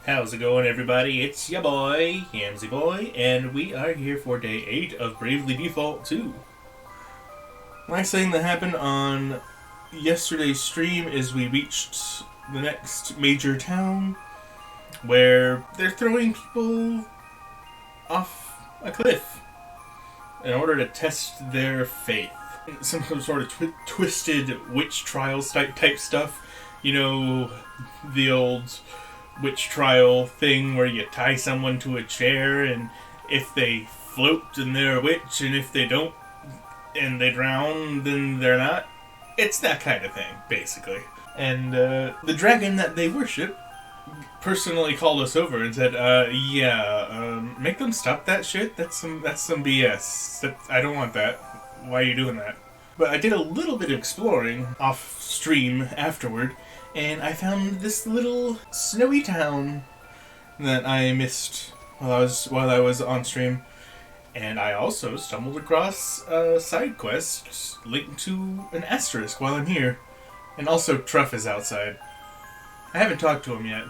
How's it going, everybody? It's ya boy, Yamsy boy, and we are here for day 8 of Bravely Default 2. Last thing that happened on yesterday's stream is we reached the next major town where they're throwing people off a cliff in order to test their faith. Some sort of twisted witch trials type stuff. You know, the old witch trial thing where you tie someone to a chair, and if they float, then they're a witch, and if they don't and they drown, then they're not. It's that kind of thing, basically. And the dragon that they worship personally called us over and said, make them stop that shit. That's some BS. I don't want that. Why are you doing that? But I did a little bit of exploring off stream afterward, and I found this little snowy town that I missed while I was on stream. And I also stumbled across a side quest linked to an asterisk while I'm here. And also Truff is outside. I haven't talked to him yet.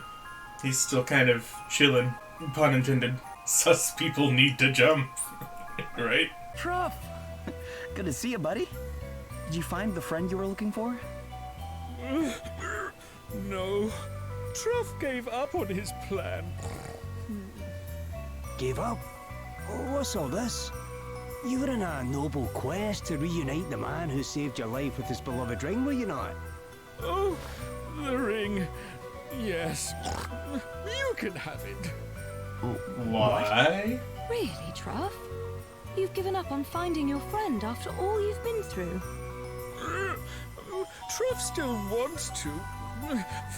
He's still kind of chilling, pun intended. Sus people need to jump, right? Truff! Good to see you, buddy. Did you find the friend you were looking for? No. Truff gave up on his plan. Gave up? What's all this? You were in a noble quest to reunite the man who saved your life with his beloved ring, were you not? Oh, the ring. Yes. You can have it. Why? Really, Truff? You've given up on finding your friend after all you've been through? Truff still wants to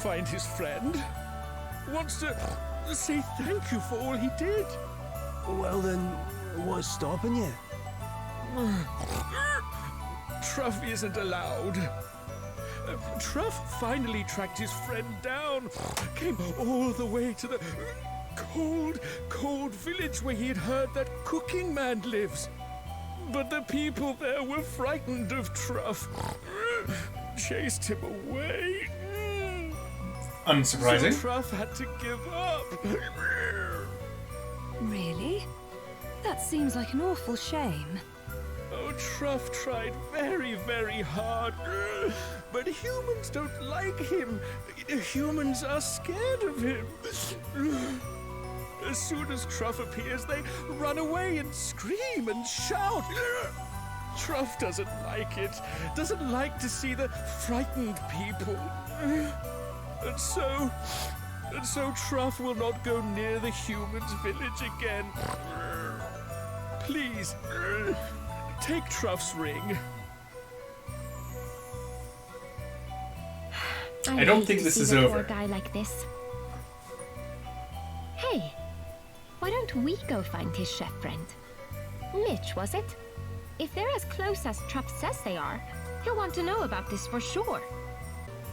find his friend. Wants to say thank you for all he did. Well then, what's stopping you? Truff isn't allowed. Truff finally tracked his friend down. Came all the way to the cold village where he had heard that cooking man lives. But the people there were frightened of Truff. Chased him away. Unsurprising. So Truff had to give up. Really? That seems like an awful shame. Oh, Truff tried very, very hard. But humans don't like him. Humans are scared of him. As soon as Truff appears, they run away and scream and shout. Truff doesn't like it. Doesn't like to see the frightened people. And so Truff will not go near the humans' village again. Please, take Truff's ring. I don't think this is over. Poor guy like this. Hey, why don't we go find his chef friend? Mitch, was it? If they're as close as Truff says they are, he'll want to know about this for sure.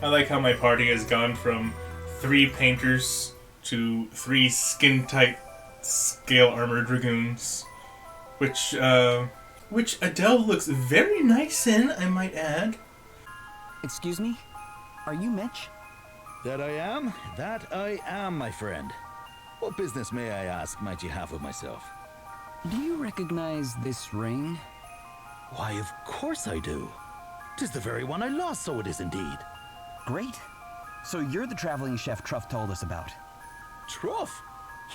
I like how my party has gone from 3 painters to 3 skin-tight, scale-armored dragoons. Which Adele looks very nice in, I might add. Excuse me? Are you Mitch? That I am? That I am, my friend. What business, may I ask, might you have with myself? Do you recognize this ring? Why, of course I do. 'Tis the very one I lost, so it is indeed. Great. So you're the traveling chef Truff told us about. Truff?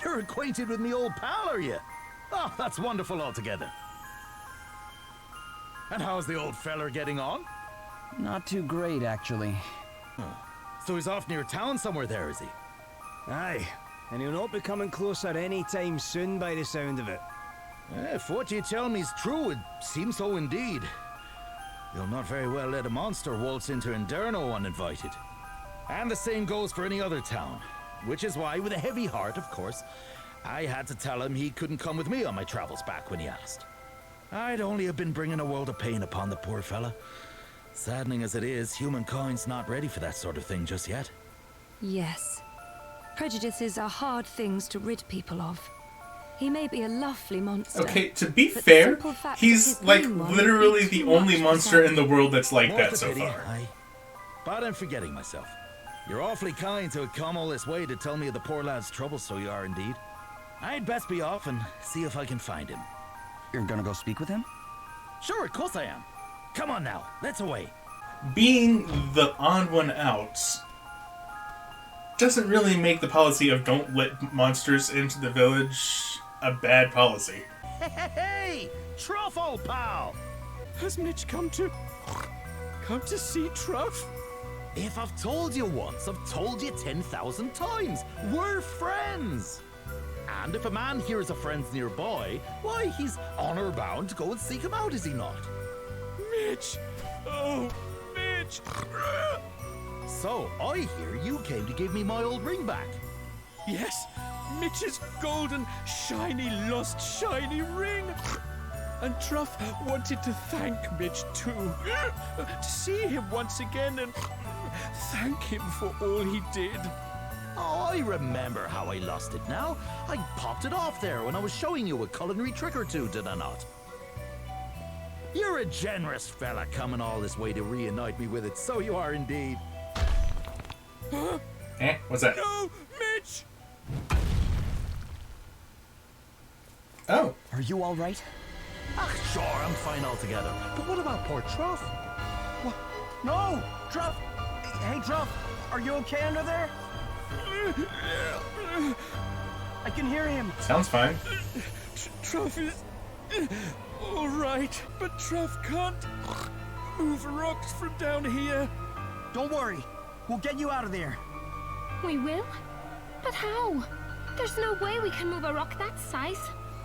You're acquainted with me old pal, are you? Oh, that's wonderful altogether. And how's the old feller getting on? Not too great, actually. So he's off near town somewhere there, is he? Aye, and he'll not be coming closer any time soon by the sound of it. If what you tell me's true, it seems so indeed. You'll not very well let a monster waltz into Inderno uninvited. And the same goes for any other town. Which is why, with a heavy heart, of course, I had to tell him he couldn't come with me on my travels back when he asked. I'd only have been bringing a world of pain upon the poor fella. Saddening as it is, humankind's not ready for that sort of thing just yet. Yes. Prejudices are hard things to rid people of. He may be a lovely monster. Okay, to be but fair, simple fact of he's his like being one literally would be the too only much monster for in the world that's like More that the so pity, far. aye. But I'm forgetting myself. You're awfully kind to have come all this way to tell me of the poor lad's trouble, so you are indeed. I'd best be off and see if I can find him. You're gonna go speak with him? Sure, of course I am. Come on now, let's away. Being the odd one out doesn't really make the policy of don't let monsters into the village a bad policy. Hey, Truffle pal! Has Mitch come to see Truff? If I've told you once, I've told you 10,000 times. We're friends. And if a man hears a friend's nearby, why, he's honor bound to go and seek him out, is he not? Mitch! Oh, Mitch! So, I hear you came to give me my old ring back. Yes, Mitch's golden, shiny, lost shiny ring. And Truff wanted to thank Mitch too. To see him once again and thank him for all he did. Oh, I remember how I lost it now. I popped it off there when I was showing you a culinary trick or two, did I not? You're a generous fella coming all this way to reunite me with it, so you are indeed. What's that? No, Mitch! Oh. Are you all right? Ah, sure, I'm fine altogether. But what about poor Truff? What? No! Truff! Hey, Truff! Are you okay under there? I can hear him. Sounds fine. Truff is all right, but Truff can't move rocks from down here. Don't worry. We'll get you out of there. We will? But how? There's no way we can move a rock that size,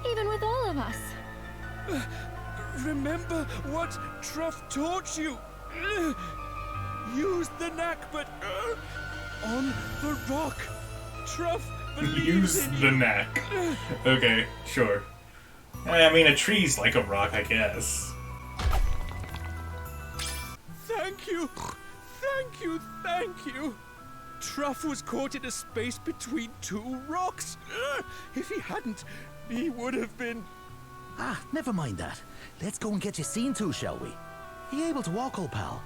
even with all of us. Remember what Truff taught you. Use the knack, but on the rock. Truff believes Use in the you. knack. Okay, sure. I mean, a tree's like a rock, I guess. Thank you. Thank you, thank you. Truff was caught in a space between two rocks. If he hadn't, he would have been... Ah, never mind that. Let's go and get you seen to, shall we? Are you able to walk, old pal?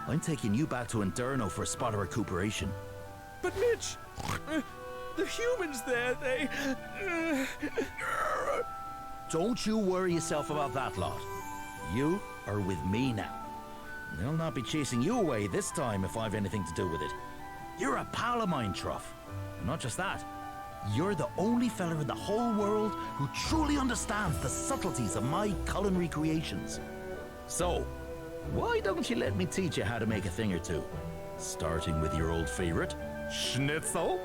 I'm taking you back to Inderno for a spot of recuperation. But Mitch, the humans there, they... Don't you worry yourself about that lot. You are with me now. They'll not be chasing you away this time if I've anything to do with it. You're a pal of mine, Truff. And not just that, you're the only fella in the whole world who truly understands the subtleties of my culinary creations. So, why don't you let me teach you how to make a thing or two? Starting with your old favorite, schnitzel.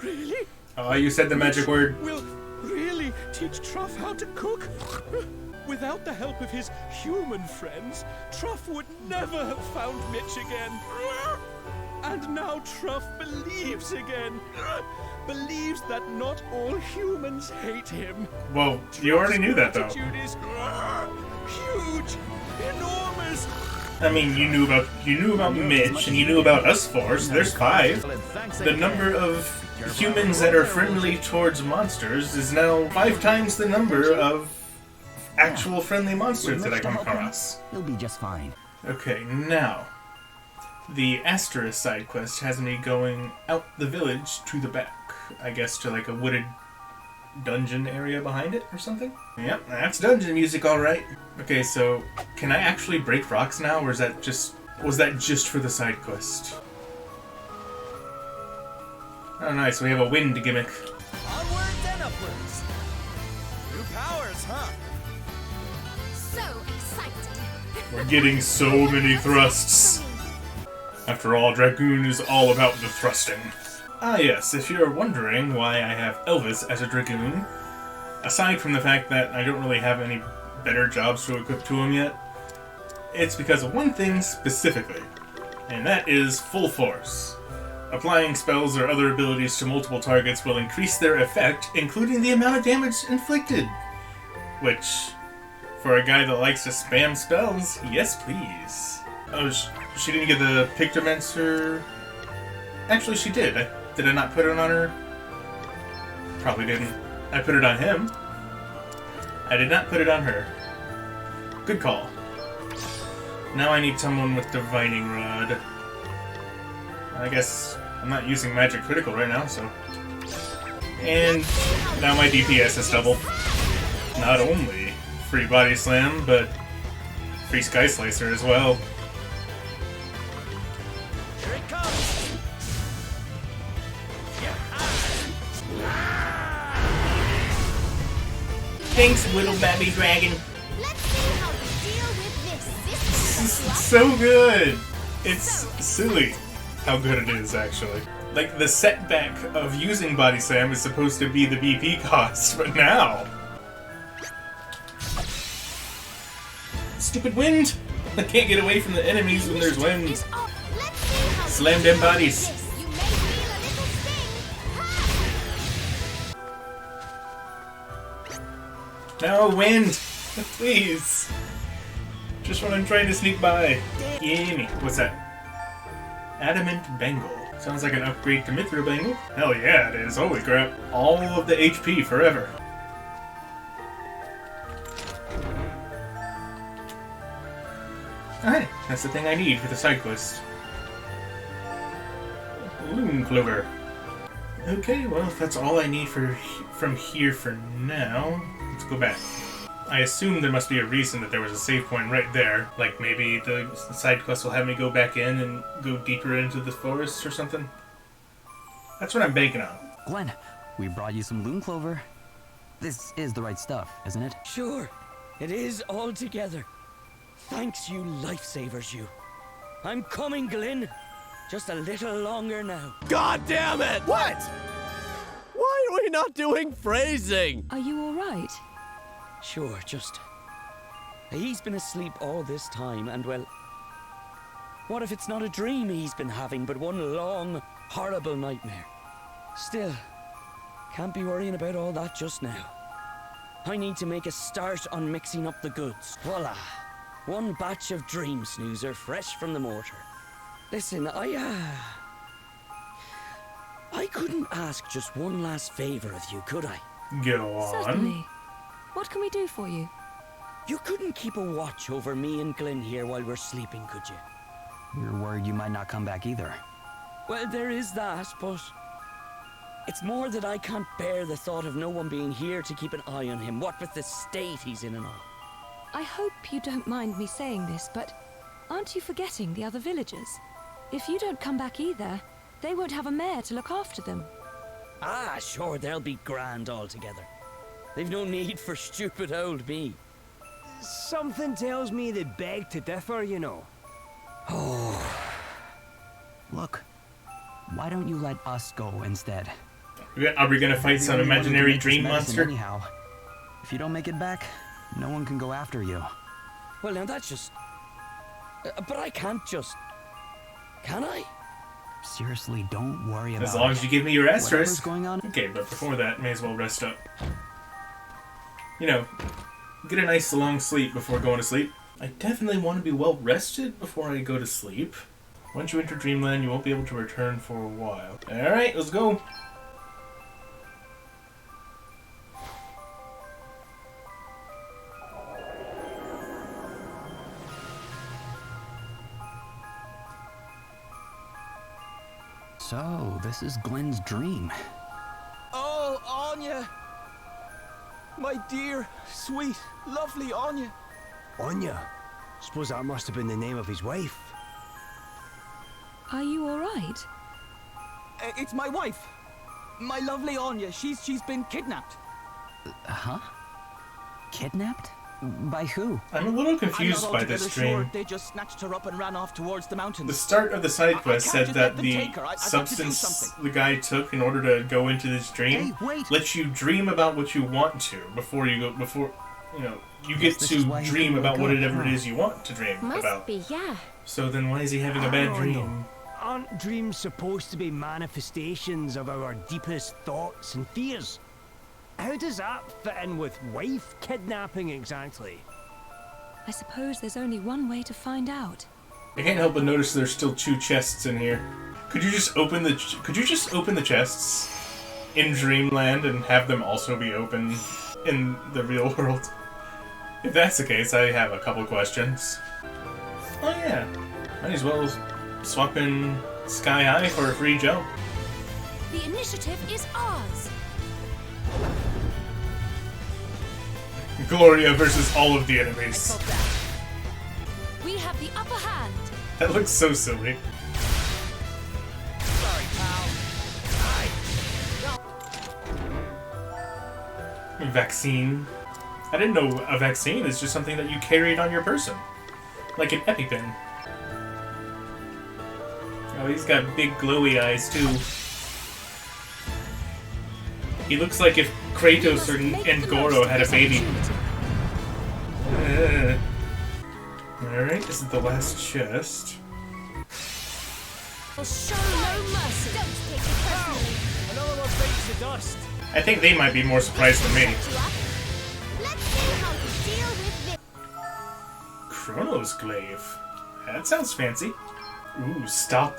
Really? Oh, you said the magic word. Will really teach Truff how to cook? Without the help of his human friends, Truff would never have found Mitch again. And now Truff believes again. Believes that not all humans hate him. Well, you already knew that, though. Attitude is huge, enormous. I mean, you knew about Mitch, and you knew about us four, so there's 5. The number of humans that are friendly towards monsters is now 5 times the number of actual friendly monsters that I come across. You'll be just fine. Okay, now, the Asterisk side quest has me going out the village to the back. I guess to like a wooded dungeon area behind it or something? Yep, that's dungeon music, alright. Okay, so can I actually break rocks now, or was that just for the side quest? Oh nice, we have a wind gimmick. Onwards and upwards. New powers, huh? So excited. We're getting so many thrusts. After all, Dragoon is all about the thrusting. Ah yes, if you're wondering why I have Elvis as a Dragoon, aside from the fact that I don't really have any better jobs to equip to him yet, it's because of one thing specifically, and that is full force. Applying spells or other abilities to multiple targets will increase their effect, including the amount of damage inflicted. Which, for a guy that likes to spam spells, yes please. Oh, she didn't get the Pictomancer... Actually, she did. Did I not put it on her? Probably didn't. I put it on him. I did not put it on her. Good call. Now I need someone with Divining Rod. I guess I'm not using magic critical right now, so... And now my DPS is double. Not only free body slam, but free sky slicer as well. Here it comes! Thanks, little baby dragon. Let's see how we deal with this. This is So good! It's silly how good it is, actually. Like, the setback of using body slam is supposed to be the BP cost, but now... Stupid wind! I can't get away from the enemies when there's wind. Let's see how Slam them bodies. this. You may feel a little sting. Ha! No, wind! Please! Just when I'm trying to sneak by. Gimme. What's that? Adamant Bangle. Sounds like an upgrade to Mithril Bangle. Hell yeah, it is. Holy crap. All of the HP forever. Alright, that's the thing I need for the side quest. Loon Clover. Okay, well, if that's all I need from here for now, let's go back. I assume there must be a reason that there was a save point right there. Like maybe the side quest will have me go back in and go deeper into the forest or something. That's what I'm banking on. Glenn, we brought you some loon clover. This is the right stuff, isn't it? Sure, it is all together. Thanks, you lifesavers, you. I'm coming, Glyn. Just a little longer now. God damn it! What? Why are we not doing phrasing? Are you all right? Sure, just... He's been asleep all this time, and well... What if it's not a dream he's been having, but one long, horrible nightmare? Still, can't be worrying about all that just now. I need to make a start on mixing up the goods. Voila! One batch of Dream Snoozer fresh from the mortar. Listen, I couldn't ask just one last favor of you, could I? Go on. Certainly. What can we do for you? You couldn't keep a watch over me and Glyn here while we're sleeping, could you? We're worried you might not come back either. Well, there is that, but... It's more that I can't bear the thought of no one being here to keep an eye on him, what with the state he's in and all. I hope you don't mind me saying this, but aren't you forgetting the other villagers? If you don't come back either, they won't have a mayor to look after them. Ah, sure, they'll be grand altogether. They've no need for stupid old me. Something tells me they beg to differ, you know. Oh. Look, why don't you let us go instead? Are we gonna fight some imaginary dream monster? Anyhow, if you don't make it back, no one can go after you. Well, now that's just... but I can't just... Can I? Seriously, don't worry about it. As long as you give me your Whatever's asterisk. going on. Okay, but before that, may as well rest up. You know, get a nice long sleep before going to sleep. I definitely want to be well rested before I go to sleep. Once you enter Dreamland, you won't be able to return for a while. Alright, let's go. So, this is Glenn's dream. Oh, Anya! My dear, sweet, lovely Anya. Anya? Suppose that must have been the name of his wife. Are you all right? It's my wife. My lovely Anya. She's been kidnapped. Huh? Kidnapped? By who? I'm a little confused by this dream. Sure. They just snatched her up and ran off towards the mountains. The start of the side quest I said can't that just let them the take her. I've got to do substance something. the guy took in order to go into this dream Hey, wait! lets you dream about what you want to before you go you get this to is why you dream can about wake up, whatever it huh? is you want to dream Must about. be, yeah. So then why is he having a bad I don't dream? know. Aren't dreams supposed to be manifestations of our deepest thoughts and fears? How does that fit in with wife kidnapping exactly? I suppose there's only one way to find out. I can't help but notice there's still 2 chests in here. Could you just open the chests in Dreamland and have them also be open in the real world? If that's the case, I have a couple questions. Oh yeah, might as well swap in Sky high for a free jump. The initiative is ours. Gloria versus all of the enemies. We have the upper hand. That looks so silly. Sorry, pal. Vaccine. I didn't know a vaccine is just something that you carried on your person. Like an EpiPen. Oh, he's got big glowy eyes too. He looks like if Kratos and Goro had a baby. Alright, this is the last chest. Will show no mercy. Don't take it personally. Another one bites the dust. I think they might be more surprised than me. Let's see how to deal with this. Chronos Glaive. That sounds fancy. Ooh, stop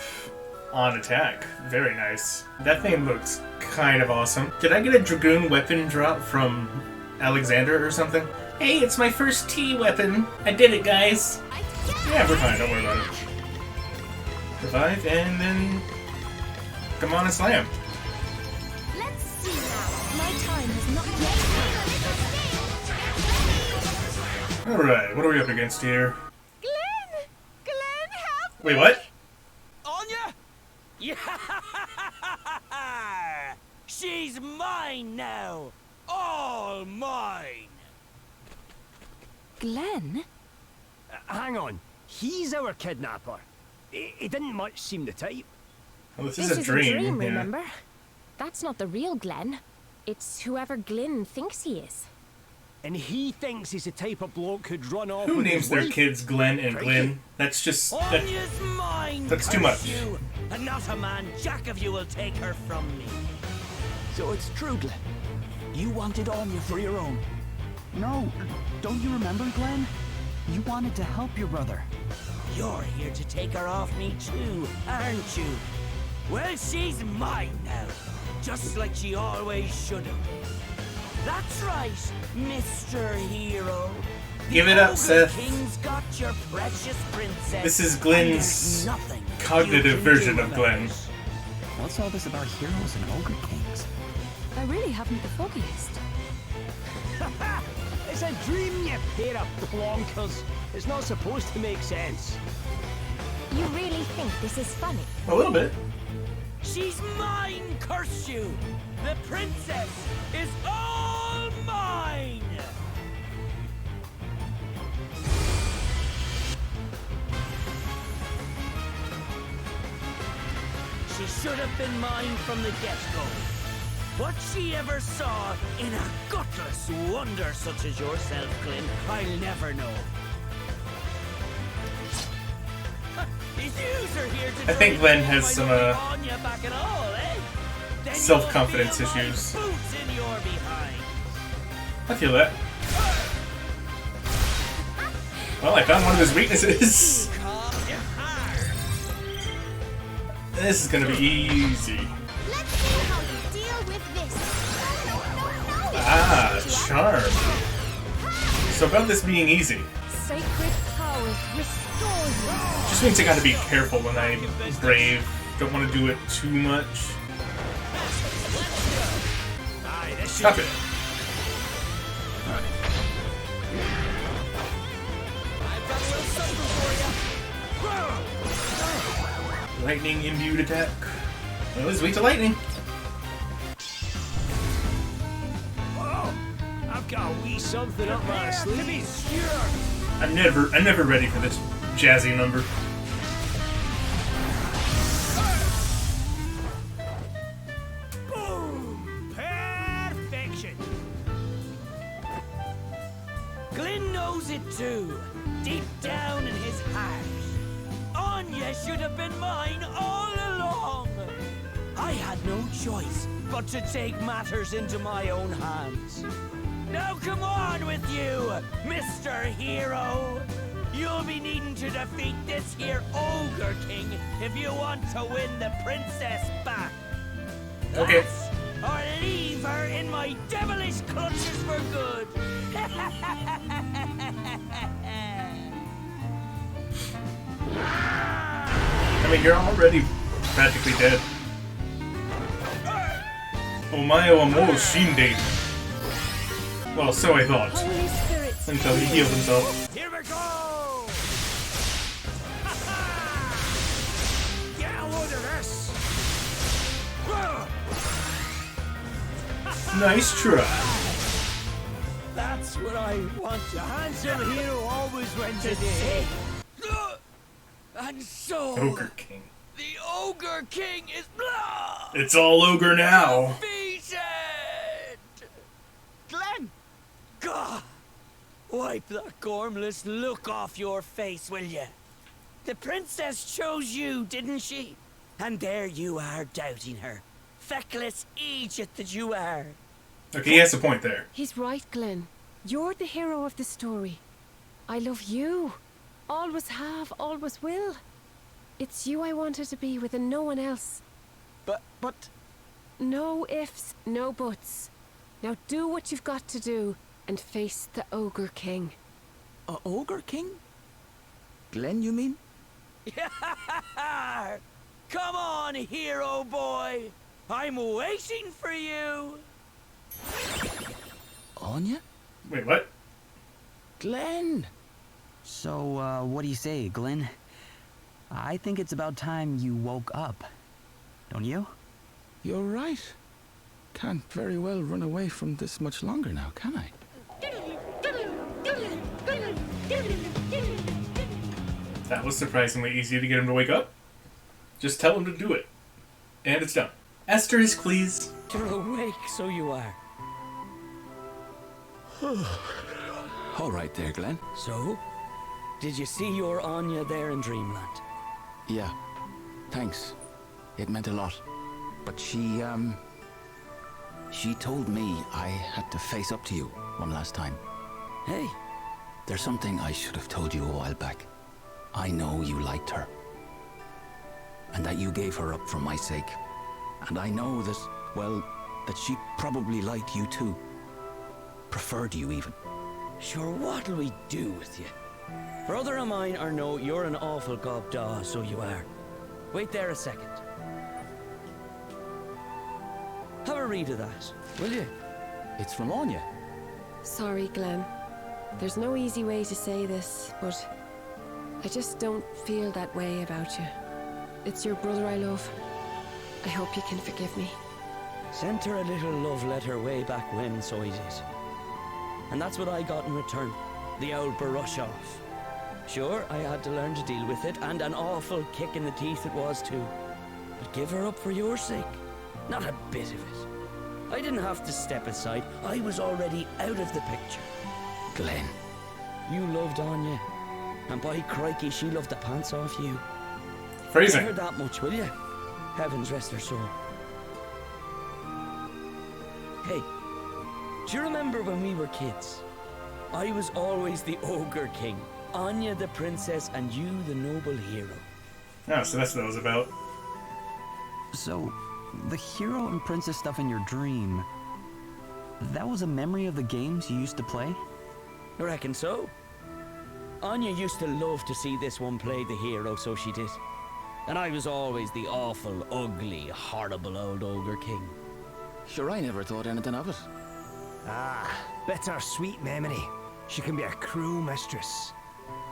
on attack. Very nice. That thing looks kind of awesome. Did I get a Dragoon weapon drop from Alexander or something? Hey, it's my first T weapon. I did it, guys. Yeah, we're fine. Don't worry about it. Revive and then come on and slam. Let's see now. My time has not yet come. Alright, what are we up against here? Glenn! Glenn, help! Wait, what? Anya? Yeah! She's mine now! All mine! Glenn? Hang on. He's our kidnapper. He didn't much seem the type. Well, this This is a dream. Yeah. remember? That's not the real Glenn. It's whoever Glyn thinks he is. And he thinks he's the type of bloke who'd run off Who with names his their wife. kids Glenn and Glyn? That's just... That, Anya's mine! that's too curse much. You, and not a man jack of you will take her from me. So it's true, Glenn. You wanted Anya for your own. No, don't you remember, Glenn? You wanted to help your brother. You're here to take her off me too, aren't you? Well, she's mine now, just like she always should have been. That's right, Mr. Hero. Give it up, Ogre Seth. King's got your precious princess. This is and Glenn's there's nothing cognitive you can version do of about Glenn. it. What's all this about heroes and ogre kings? I really haven't the foggiest. It's a dream, you pair of plonkers. It's not supposed to make sense. You really think this is funny? A little bit. She's mine, curse you! The princess is all mine! She should have been mine from the get-go. What she ever saw in a gutless wonder such as yourself, Glyn, I'll never know. I think Glenn has some self-confidence issues. I feel that. Well, I found one of his weaknesses. This is gonna be easy. Let's see how you deal with this. Ah, charm. So about this being easy. Sacred powers restore you. Just means I gotta be careful when I brave. Don't want to do it too much. Stop it. Lightning imbued attack. Well, let's wait till lightning. Oh, I've got a wee something up my sleeve. I'm never ready for this jazzy number. Boom! Perfection. Glyn knows it too, deep down in his heart. Anya should have been mine all along. I had no choice but to take matters into my own hands. Now come on with you, Mr. Hero. You'll be needing to defeat this here Ogre King if you want to win the princess back. Okay. That, or leave her in my devilish clutches for good. I mean, you're already practically dead. Omae wa mou shindeiru. Well, so I thought. Holy spirits. Until he healed himself. Here we go! Get a load of this! Nice try. That's what I want. The handsome hero always wins the day. And so, Ogre King. the Ogre King is It's all ogre now. defeated! Glenn! God! Wipe that gormless look off your face, will you? The princess chose you, didn't she? And there you are doubting her. Feckless Egypt that you are. Okay, he has a point there. He's right, Glenn. You're the hero of the story. I love you. Always have, always will. It's you I wanted to be with and no one else. But... No ifs, no buts. Now do what you've got to do and face the Ogre King. A Ogre King? Glenn, you mean? Come on, hero boy. I'm waiting for you. Anya? Wait, what? Glenn! So, what do you say, Glenn? I think it's about time you woke up. Don't you? You're right. Can't very well run away from this much longer now, can I? That was surprisingly easy to get him to wake up. Just tell him to do it. And it's done. Asterisk, please. You're awake, so you are. All right there, Glenn. So, did you see your Anya there in Dreamland? Yeah. Thanks. It meant a lot. But she told me I had to face up to you one last time. Hey. There's something I should have told you a while back. I know you liked her. And that you gave her up for my sake. And I know that, well, that she probably liked you too. Preferred you even. Sure, what'll we do with you? Brother of mine or no, you're an awful gobdaw, so you are. Wait there a second. Have a read of that, will you? It's from Anya. Sorry, Glenn. There's no easy way to say this, but I just don't feel that way about you. It's your brother I love. I hope you can forgive me. Sent her a little love letter way back when, so I did. And that's what I got in return. The old brush off. Sure, I had to learn to deal with it, and an awful kick in the teeth it was too. But give her up for your sake. Not a bit of it. I didn't have to step aside. I was already out of the picture. Glenn. You loved Anya. And by crikey, she loved the pants off you. Phrasing. Give her that much, will you? Heavens rest her soul. Hey, do you remember when we were kids? I was always the Ogre King, Anya the princess, and you the noble hero. Oh, so that's what that was about. So, the hero and princess stuff in your dream, that was a memory of the games you used to play? I reckon so. Anya used to love to see this one play the hero, so she did. And I was always the awful, ugly, horrible old Ogre King. Sure, I never thought anything of it. Ah, bittersweet memory. She can be a cruel mistress.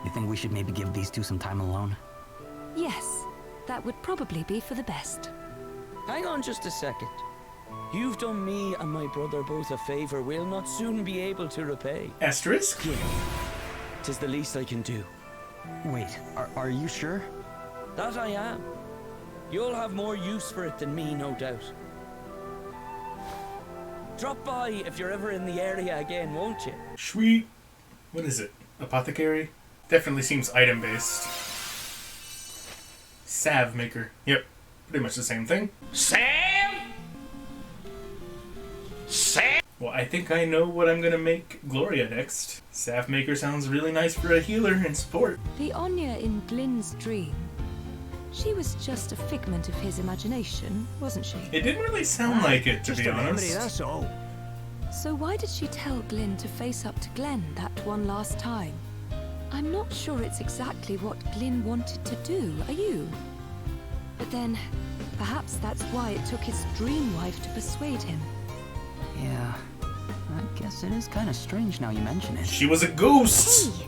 You think we should maybe give these two some time alone? Yes, that would probably be for the best. Hang on just a second. You've done me and my brother both a favor we'll not soon be able to repay. Asterisk? Yeah. 'Tis the least I can do. Wait, are you sure? That I am. You'll have more use for it than me, no doubt. Drop by if you're ever in the area again, won't you? Sweet. What is it? Apothecary? Definitely seems item-based. Salve-maker. Yep. Pretty much the same thing. Well, I think I know what I'm gonna make Gloria next. Salve-maker sounds really nice for a healer and support. The Anya in Glyn's dream, she was just a figment of his imagination, wasn't she? It didn't really sound like it, to Just be a memory, honest. that's all. So why did she tell Glyn to face up to Glenn that one last time? I'm not sure it's exactly what Glyn wanted to do, are you? But then, Perhaps that's why it took his dream wife to persuade him. Yeah, I guess it is kind of strange now you mention it. She was a ghost! Hey!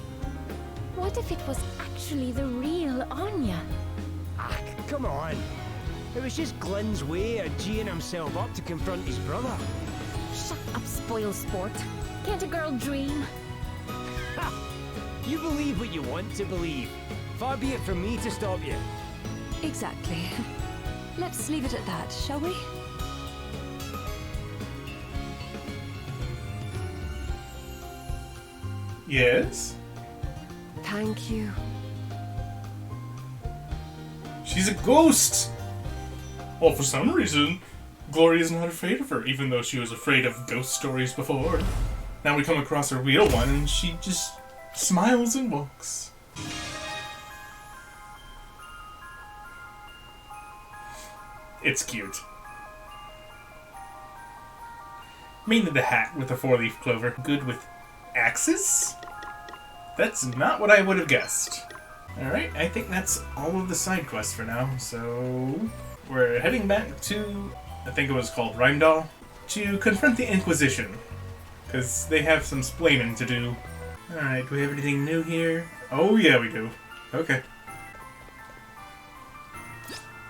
What if it was actually the real Anya? Ah, come on. It was just Glenn's way of geeing himself up to confront his brother. Shut up, spoil sport. Can't a girl dream? Ha! You believe what you want to believe. Far be it from me to stop you. Exactly. Let's leave it at that, shall we? Yes? Thank you. She's a ghost! Well, for some reason, Gloria's not afraid of her, even though she was afraid of ghost stories before. Now we come across a real one, and she just smiles and walks. It's cute. Mainly the hat with the 4-leaf clover. Good with axes? That's not what I would have guessed. Alright, I think that's all of the side quests for now, so we're heading back to, I think it was called Rimedhal, to confront the Inquisition, because they have some splaining to do. Alright, do we have anything new here? Oh yeah, we do. Okay.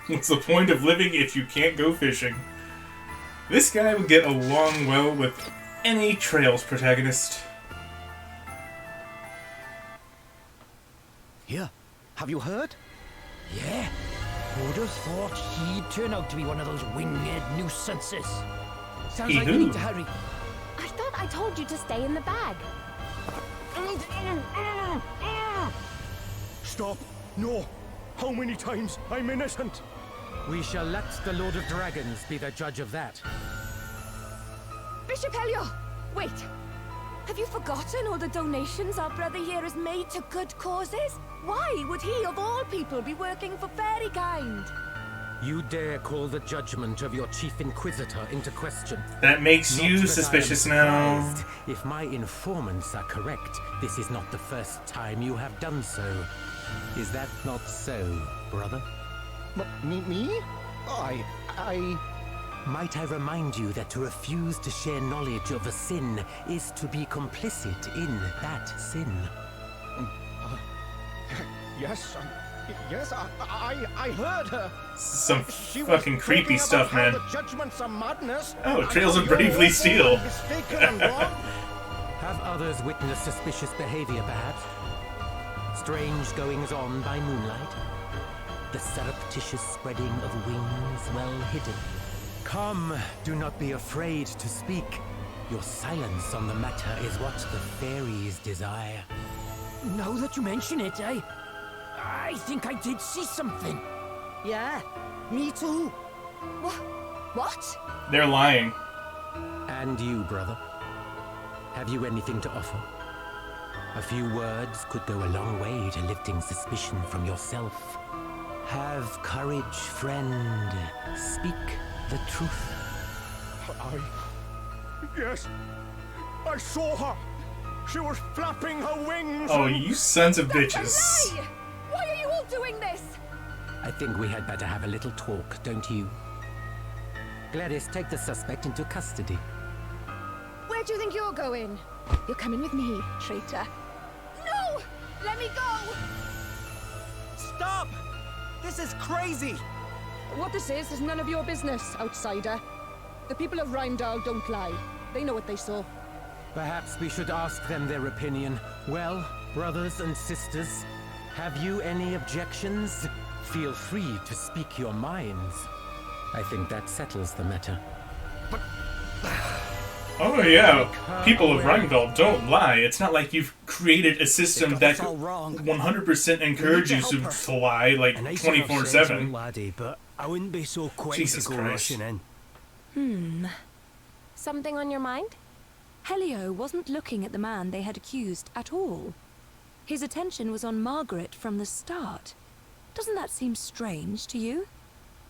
What's the point of living if you can't go fishing? This guy would get along well with any Trails protagonist. Here, have you heard? Yeah. Who'd have thought he'd turn out to be one of those winged nuisances? Sounds like we need to hurry. I thought I told you to stay in the bag. Stop! No! How many times? I'm innocent! We shall let the Lord of Dragons be the judge of that. Bishop Helio! Wait! Have you forgotten all the donations our brother here has made to good causes? Why would he, of all people, be working for fairy kind? You dare call the judgment of your chief inquisitor into question? That makes you suspicious now. If my informants are correct, this is not the first time you have done so. Is that not so, brother? Me? Might I remind you that to refuse to share knowledge of a sin is to be complicit in that sin? Yes, I heard her. Some fucking creepy stuff, man. The judgments are madness. Oh, Trails of Bravely Steel. Have others witnessed suspicious behavior, perhaps? Strange goings-on by moonlight? The surreptitious spreading of wings well hidden? Come, do not be afraid to speak. Your silence on the matter is what the fairies desire. Now that you mention it, I think I did see something. Yeah, me too. What? They're lying. And you, brother? Have you anything to offer? A few words could go a long way to lifting suspicion from yourself. Have courage, friend. Speak the truth. Yes, I saw her. She was flapping her wings. Oh, you sons of bitches. Lie! Why are you all doing this? I think we had better have a little talk, don't you? Gladys, take the suspect into custody. Where do you think you're going? You're coming with me, traitor. No! Let me go! Stop! This is crazy! What this is none of your business, outsider. The people of Rimedhal don't lie. They know what they saw. Perhaps we should ask them their opinion. Well, brothers and sisters, have you any objections? Feel free to speak your minds. I think that settles the matter. Oh yeah, people of Rimedhal don't lie. It's not like you've created a system that 100% encourages you to lie, like 24/7. Laddie, but I wouldn't be so quick Jesus to go Christ. rushing in. Something on your mind? Helio wasn't looking at the man they had accused at all. His attention was on Margaret from the start. Doesn't that seem strange to you?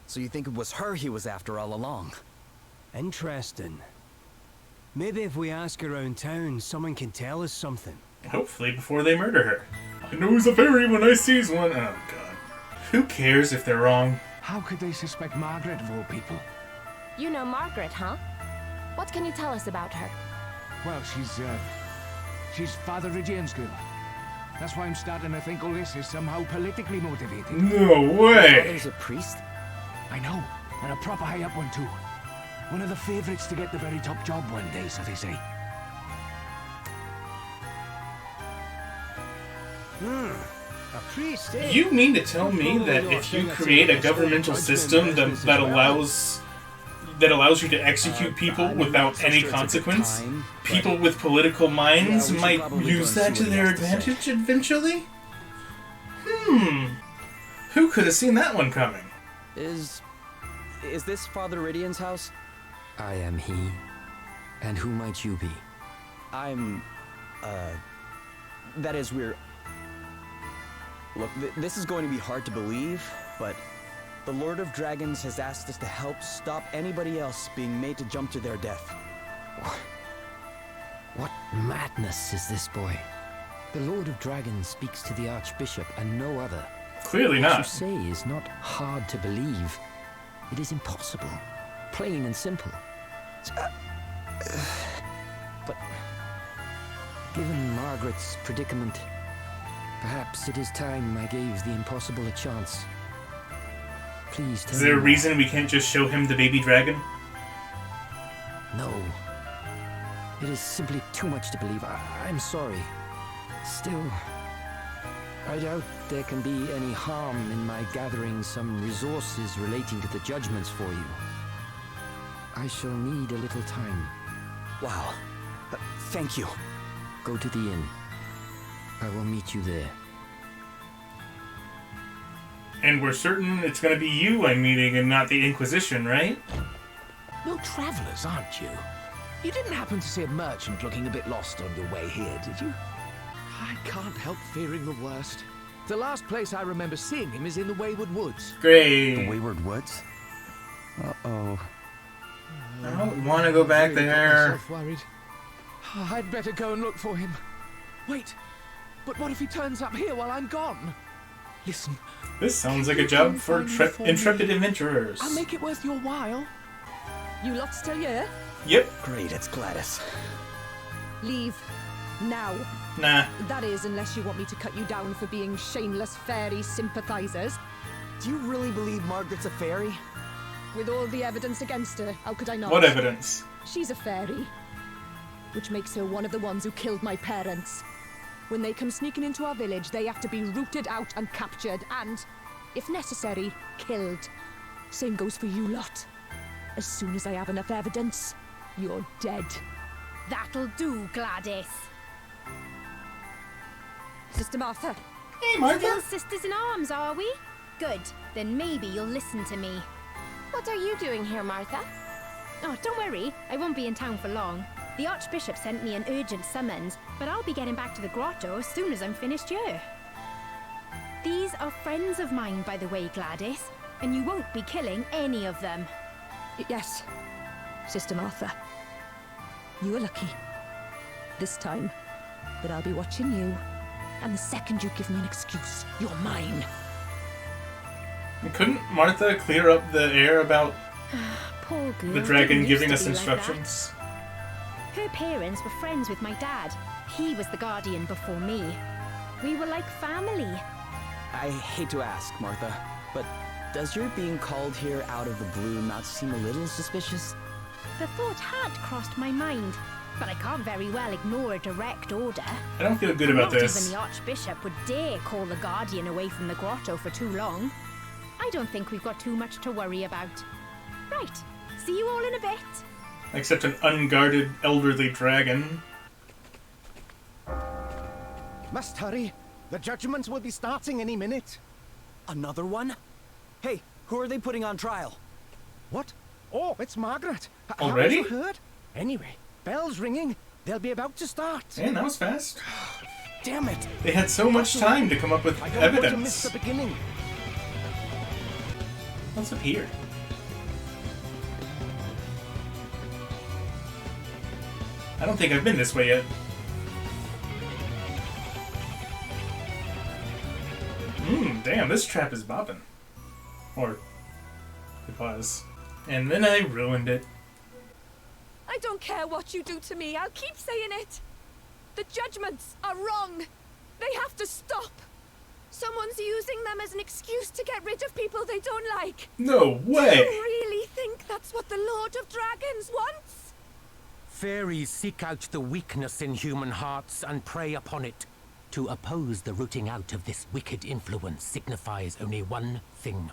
So you think it was her he was after all along? Interesting. Maybe if we ask around town, someone can tell us something. Hopefully before they murder her. I knows a fairy when I sees one. Oh god. Who cares if they're wrong? How could they suspect Margaret of all people? You know Margaret, huh? What can you tell us about her? Well, she's Father Ridian's girl. That's why I'm starting to think all this is somehow politically motivated. No way! Father's a priest? I know, and a proper high-up one too. One of the favorites to get the very top job one day, so they say. A priest, eh? You mean to tell me that if you create a governmental system that allows you to execute people without any consequence, people with political minds might use that to their advantage eventually? Who could have seen that one coming? Is this Father Ridian's house? I am he. And who might you be? I'm, that is, we're... Look, this is going to be hard to believe, but the Lord of Dragons has asked us to help stop anybody else being made to jump to their death. What madness is this, boy? The Lord of Dragons speaks to the Archbishop and no other. Clearly not. What you say is not hard to believe. It is impossible. Plain and simple. But given Margaret's predicament, perhaps it is time I gave the impossible a chance. Please tell me. Is there a reason we can't just show him the baby dragon? No. It is simply too much to believe. I'm sorry. Still, I doubt there can be any harm in my gathering some resources relating to the judgments for you. I shall need a little time. Wow. Thank you. Go to the inn. I will meet you there. And we're certain it's going to be you I'm meeting and not the Inquisition, right? No travelers, aren't you? You didn't happen to see a merchant looking a bit lost on your way here, did you? I can't help fearing the worst. The last place I remember seeing him is in the Wayward Woods. Great. The Wayward Woods? Uh-oh. I don't want to go back there. Worried. I'd better go and look for him. Wait, but what if he turns up here while I'm gone? Listen. This sounds like a job for intrepid adventurers. I'll make it worth your while. You lot still here? Yep. Great, it's Gladys. Leave. Now. Nah. That is, unless you want me to cut you down for being shameless fairy sympathizers. Do you really believe Margaret's a fairy? With all the evidence against her, how could I not? What evidence? She's a fairy. Which makes her one of the ones who killed my parents. When they come sneaking into our village, they have to be rooted out and captured and, if necessary, killed. Same goes for you lot. As soon as I have enough evidence, you're dead. That'll do, Gladys. Sister Martha. Hey, Martha. Still sisters in arms, are we? Good. Then maybe you'll listen to me. What are you doing here, Martha? Oh, don't worry. I won't be in town for long. The Archbishop sent me an urgent summons, but I'll be getting back to the grotto as soon as I'm finished here. These are friends of mine, by the way, Gladys, and you won't be killing any of them. Yes, Sister Martha. You are lucky. This time. But I'll be watching you. And the second you give me an excuse, you're mine. Couldn't Martha clear up the air about Poor girl, the dragon didn't giving used us to be like instructions? that. Her parents were friends with my dad. He was the guardian before me. We were like family. I hate to ask, Martha, but does your being called here out of the blue not seem a little suspicious? The thought had crossed my mind, but I can't very well ignore a direct order. I don't feel good about Not this. even the Archbishop would dare call the Guardian away from the grotto for too long. I don't think we've got too much to worry about. Right, see you all in a bit. Except an unguarded elderly dragon. Must hurry. The judgments will be starting any minute. Another one? Hey, who are they putting on trial? What? Oh, it's Margaret. Already? Haven't you heard? Anyway, bell's ringing. They'll be about to start. Man, that was fast. Damn it. They had so much time to come up with I don't want to miss evidence. the beginning. What's up here? I don't think I've been this way yet. Damn, this trap is bopping. Or was. And then I ruined it. I don't care what you do to me, I'll keep saying it. The judgments are wrong. They have to stop. Someone's using them as an excuse to get rid of people they don't like. No way! Do you really think that's what the Lord of Dragons wants? Fairies seek out the weakness in human hearts and prey upon it. To oppose the rooting out of this wicked influence signifies only one thing.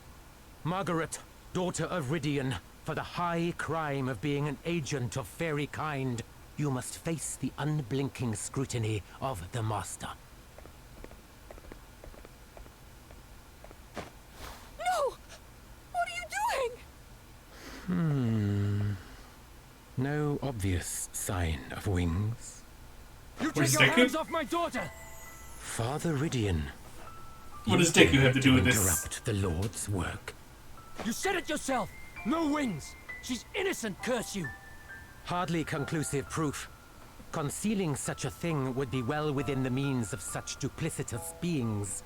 Margaret, daughter of Rimedhalian, for the high crime of being an agent of fairy kind, you must face the unblinking scrutiny of the Master. No! What are you doing? No obvious sign of wings. You Where's take your Deku? hands off my daughter! Father Rimedhalian. What does Deku have to do with this? Interrupt the Lord's work. You said it yourself! No wings! She's innocent, curse you! Hardly conclusive proof. Concealing such a thing would be well within the means of such duplicitous beings.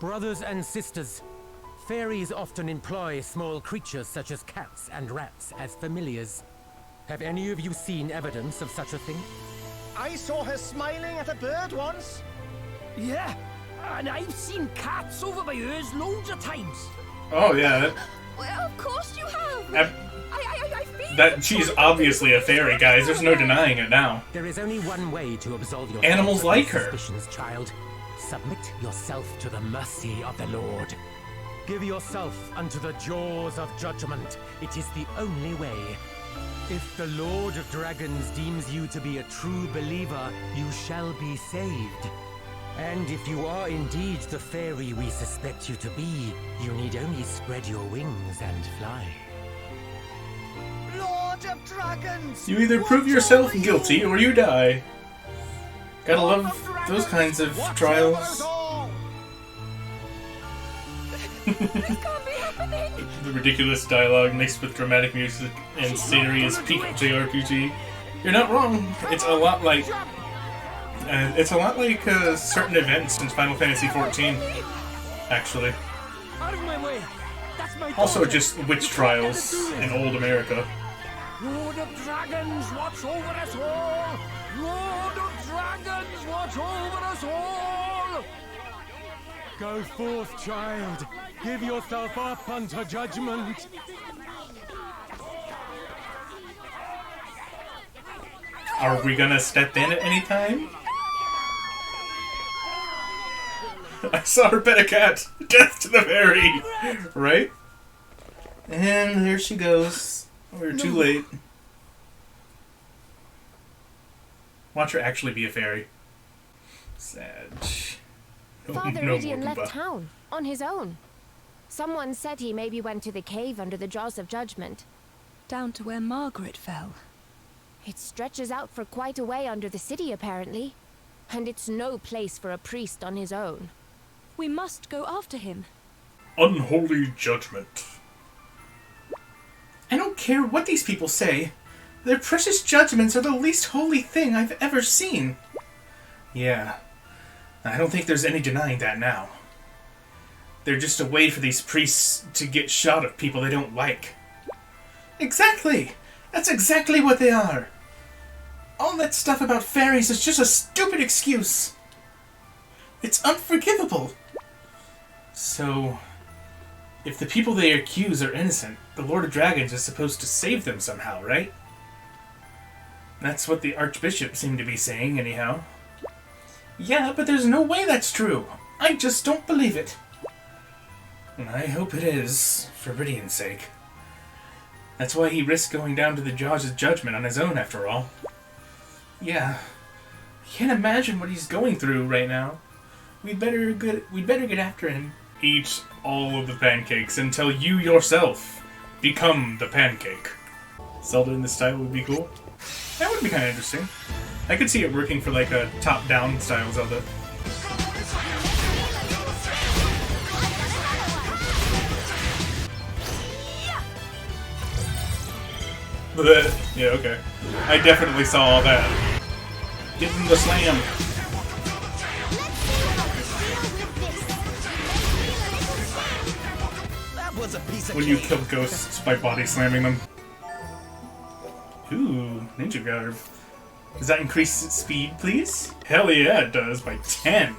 Brothers and sisters, fairies often employ small creatures such as cats and rats as familiars. Have any of you seen evidence of such a thing? I saw her smiling at a bird once. Yeah, and I've seen cats over my ears loads of times. Oh yeah, Well, of course you have. I feel that she's obviously a fairy, guys. There's no denying it now. There is only one way to absolve your Animals like her. suspicions, child. Submit yourself to the mercy of the Lord. Give yourself unto the jaws of judgment. It is the only way. If the Lord of Dragons deems you to be a true believer, you shall be saved. And if you are indeed the fairy we suspect you to be, you need only spread your wings and fly. Lord of Dragons! You either prove yourself guilty or you die. Gotta love those kinds of trials. this can't be happening. The ridiculous dialogue mixed with dramatic music and scenery is peak JRPG. You're not wrong. It's a lot like certain events in Final Fantasy XIV, actually. Out of my way! That's my Also, daughter. just witch trials in old America. Lord of Dragons, watch over us all! Lord of Dragons, watch over us all! Go forth, child. Give yourself up unto judgment. Are we gonna step in at any time? I saw her pet a cat. Death to the fairy! Right? And there she goes. We're too late. Watch her actually be a fairy. Sad. Father No Rimedhalian more left town, on his own. Someone said he maybe went to the cave under the jaws of judgment. Down to where Margaret fell. It stretches out for quite a way under the city, apparently. And it's no place for a priest on his own. We must go after him. Unholy judgment. I don't care what these people say. Their precious judgments are the least holy thing I've ever seen. Yeah, I don't think there's any denying that now. They're just a way for these priests to get shot of people they don't like. Exactly! That's exactly what they are! All that stuff about fairies is just a stupid excuse. It's unforgivable. So, if the people they accuse are innocent, the Lord of Dragons is supposed to save them somehow, right? That's what the Archbishop seemed to be saying, anyhow. Yeah, but there's no way that's true. I just don't believe it. And I hope it is, for Rimedhalian's sake. That's why he risked going down to the jaws of judgment on his own, after all. Yeah, I can't imagine what he's going through right now. We'd better get after him. Eat all of the pancakes until you yourself become the pancake. Zelda in this style would be cool. That would be kind of interesting. I could see it working for like a top-down style Zelda. Yeah, okay. I definitely saw all that. Give him the slam. That was a piece of when you cake. kill ghosts by body slamming them. Ooh, ninja garb. Does that increase speed, please? Hell yeah, it does, by 10.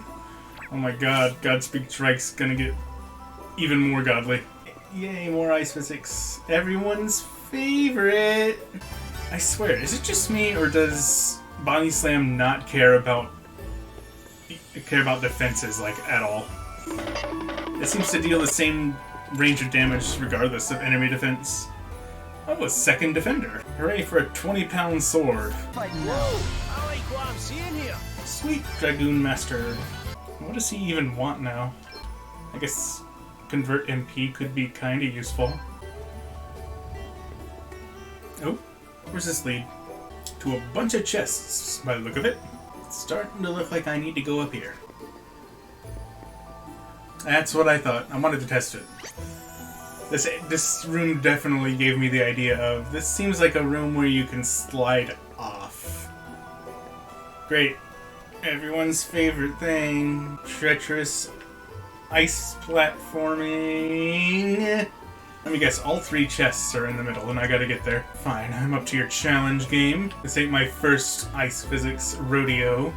Oh my god, Godspeed Strike's gonna get even more godly. Yay, more ice physics. Everyone's favorite. I swear, is it just me, or does Body Slam not care about defenses, like, at all? It seems to deal the same range of damage regardless of enemy defense. Oh, a second defender. Hooray for a 20-pound sword. I like what I'm seeing here. Sweet Dragoon Master. What does he even want now? I guess Convert MP could be kinda useful. Oh, where's this lead? To a bunch of chests, by the look of it. It's starting to look like I need to go up here. That's what I thought. I wanted to test it. This room definitely gave me the idea of, this seems like a room where you can slide off. Great. Everyone's favorite thing. Treacherous ice platforming. Let me guess, all 3 chests are in the middle and I gotta get there. Fine, I'm up to your challenge game. This ain't my first ice physics rodeo.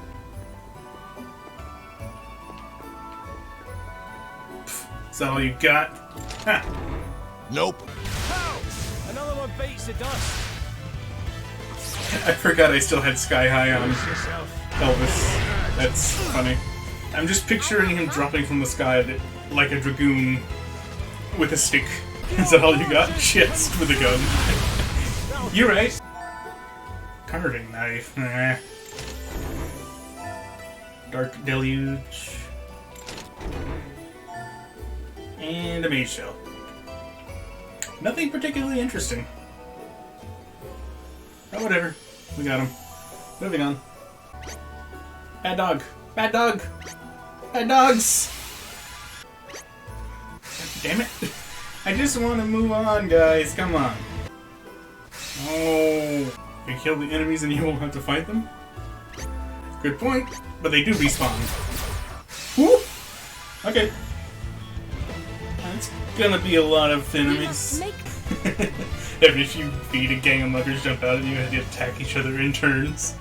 Is that all you got? Ha! Nope. Pow! Another one beats the dust. I forgot I still had Sky High on Elvis. That's funny. I'm just picturing him dropping from the sky like a dragoon with a stick. Is that all you got? Chest with a gun. You're right. Carving knife. Nah. Dark Deluge. And a mage shell. Nothing particularly interesting. Oh, whatever. We got him. Moving on. Bad dog. Bad dog. Bad dogs. Damn it. I just want to move on, guys. Come on. Oh. You kill the enemies and you won't have to fight them? Good point. But they do respawn. Woo! Okay. That's gonna be a lot of enemies. If you beat a gang of muggers jump out and you had to attack each other in turns.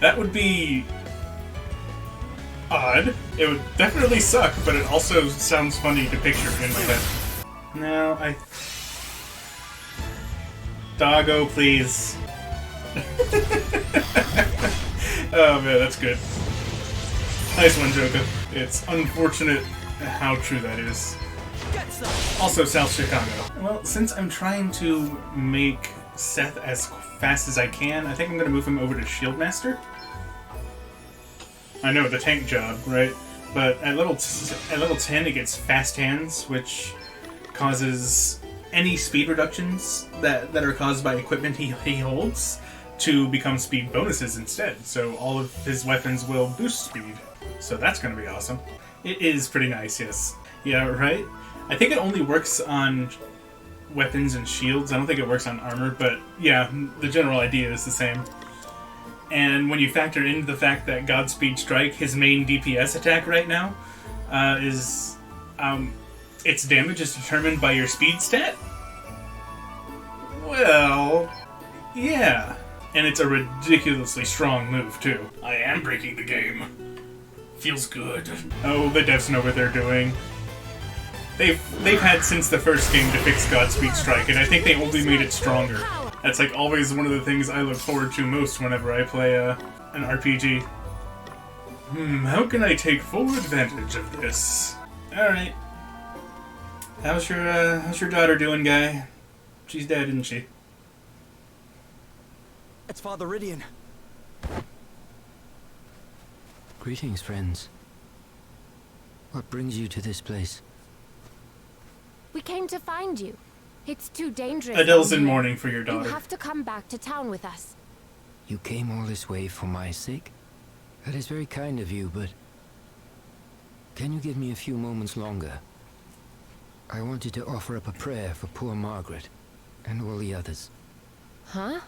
That would be odd. It would definitely suck, but it also sounds funny to picture in my head. Now, Doggo, please. Oh man, that's good. Nice one, Joker. It's unfortunate how true that is. Also, South Chicago. Well, since I'm trying to make Seth as fast as I can, I think I'm going to move him over to Shieldmaster. I know, the tank job, right? But at level 10, it gets Fast Hands, which causes any speed reductions that are caused by equipment he holds to become speed bonuses instead. So all of his weapons will boost speed. So that's going to be awesome. It is pretty nice, yes. Yeah, right? I think it only works on weapons and shields. I don't think it works on armor, but yeah, the general idea is the same. And when you factor in the fact that Godspeed Strike, his main DPS attack right now, is its damage is determined by your speed stat? Well, yeah. And it's a ridiculously strong move, too. I am breaking the game. Feels good. Oh, the devs know what they're doing. They've had since the first game to fix Godspeed Strike, and I think they only made it stronger. That's like always one of the things I look forward to most whenever I play an RPG. How can I take full advantage of this? Alright. How's your daughter doing, guy? She's dead, isn't she? It's Father Rydian. Greetings, friends. What brings you to this place? We came to find you. It's too dangerous. Adele's in mourning for your daughter. You have to come back to town with us. You came all this way for my sake? That is very kind of you, but... can you give me a few moments longer? I wanted to offer up a prayer for poor Margaret, and all the others. Huh?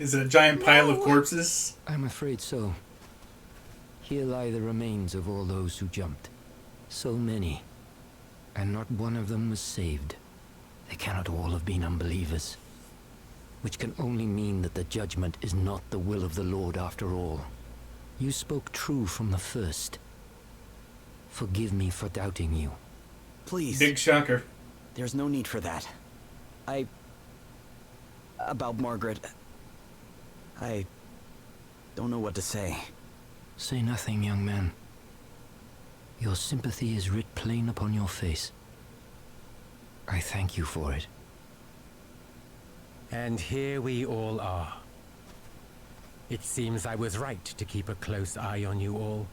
Is it a giant pile of corpses? I'm afraid so. Here lie the remains of all those who jumped. So many. and not one of them was saved. They cannot all have been unbelievers, which can only mean that the judgment is not the will of the Lord after all. You spoke true from the first. Forgive me for doubting you. Please. Big shocker. There's no need for that. About Margaret, I don't know what to say. Say nothing, young man. Your sympathy is writ plain upon your face. I thank you for it. And here we all are. It seems I was right to keep a close eye on you all.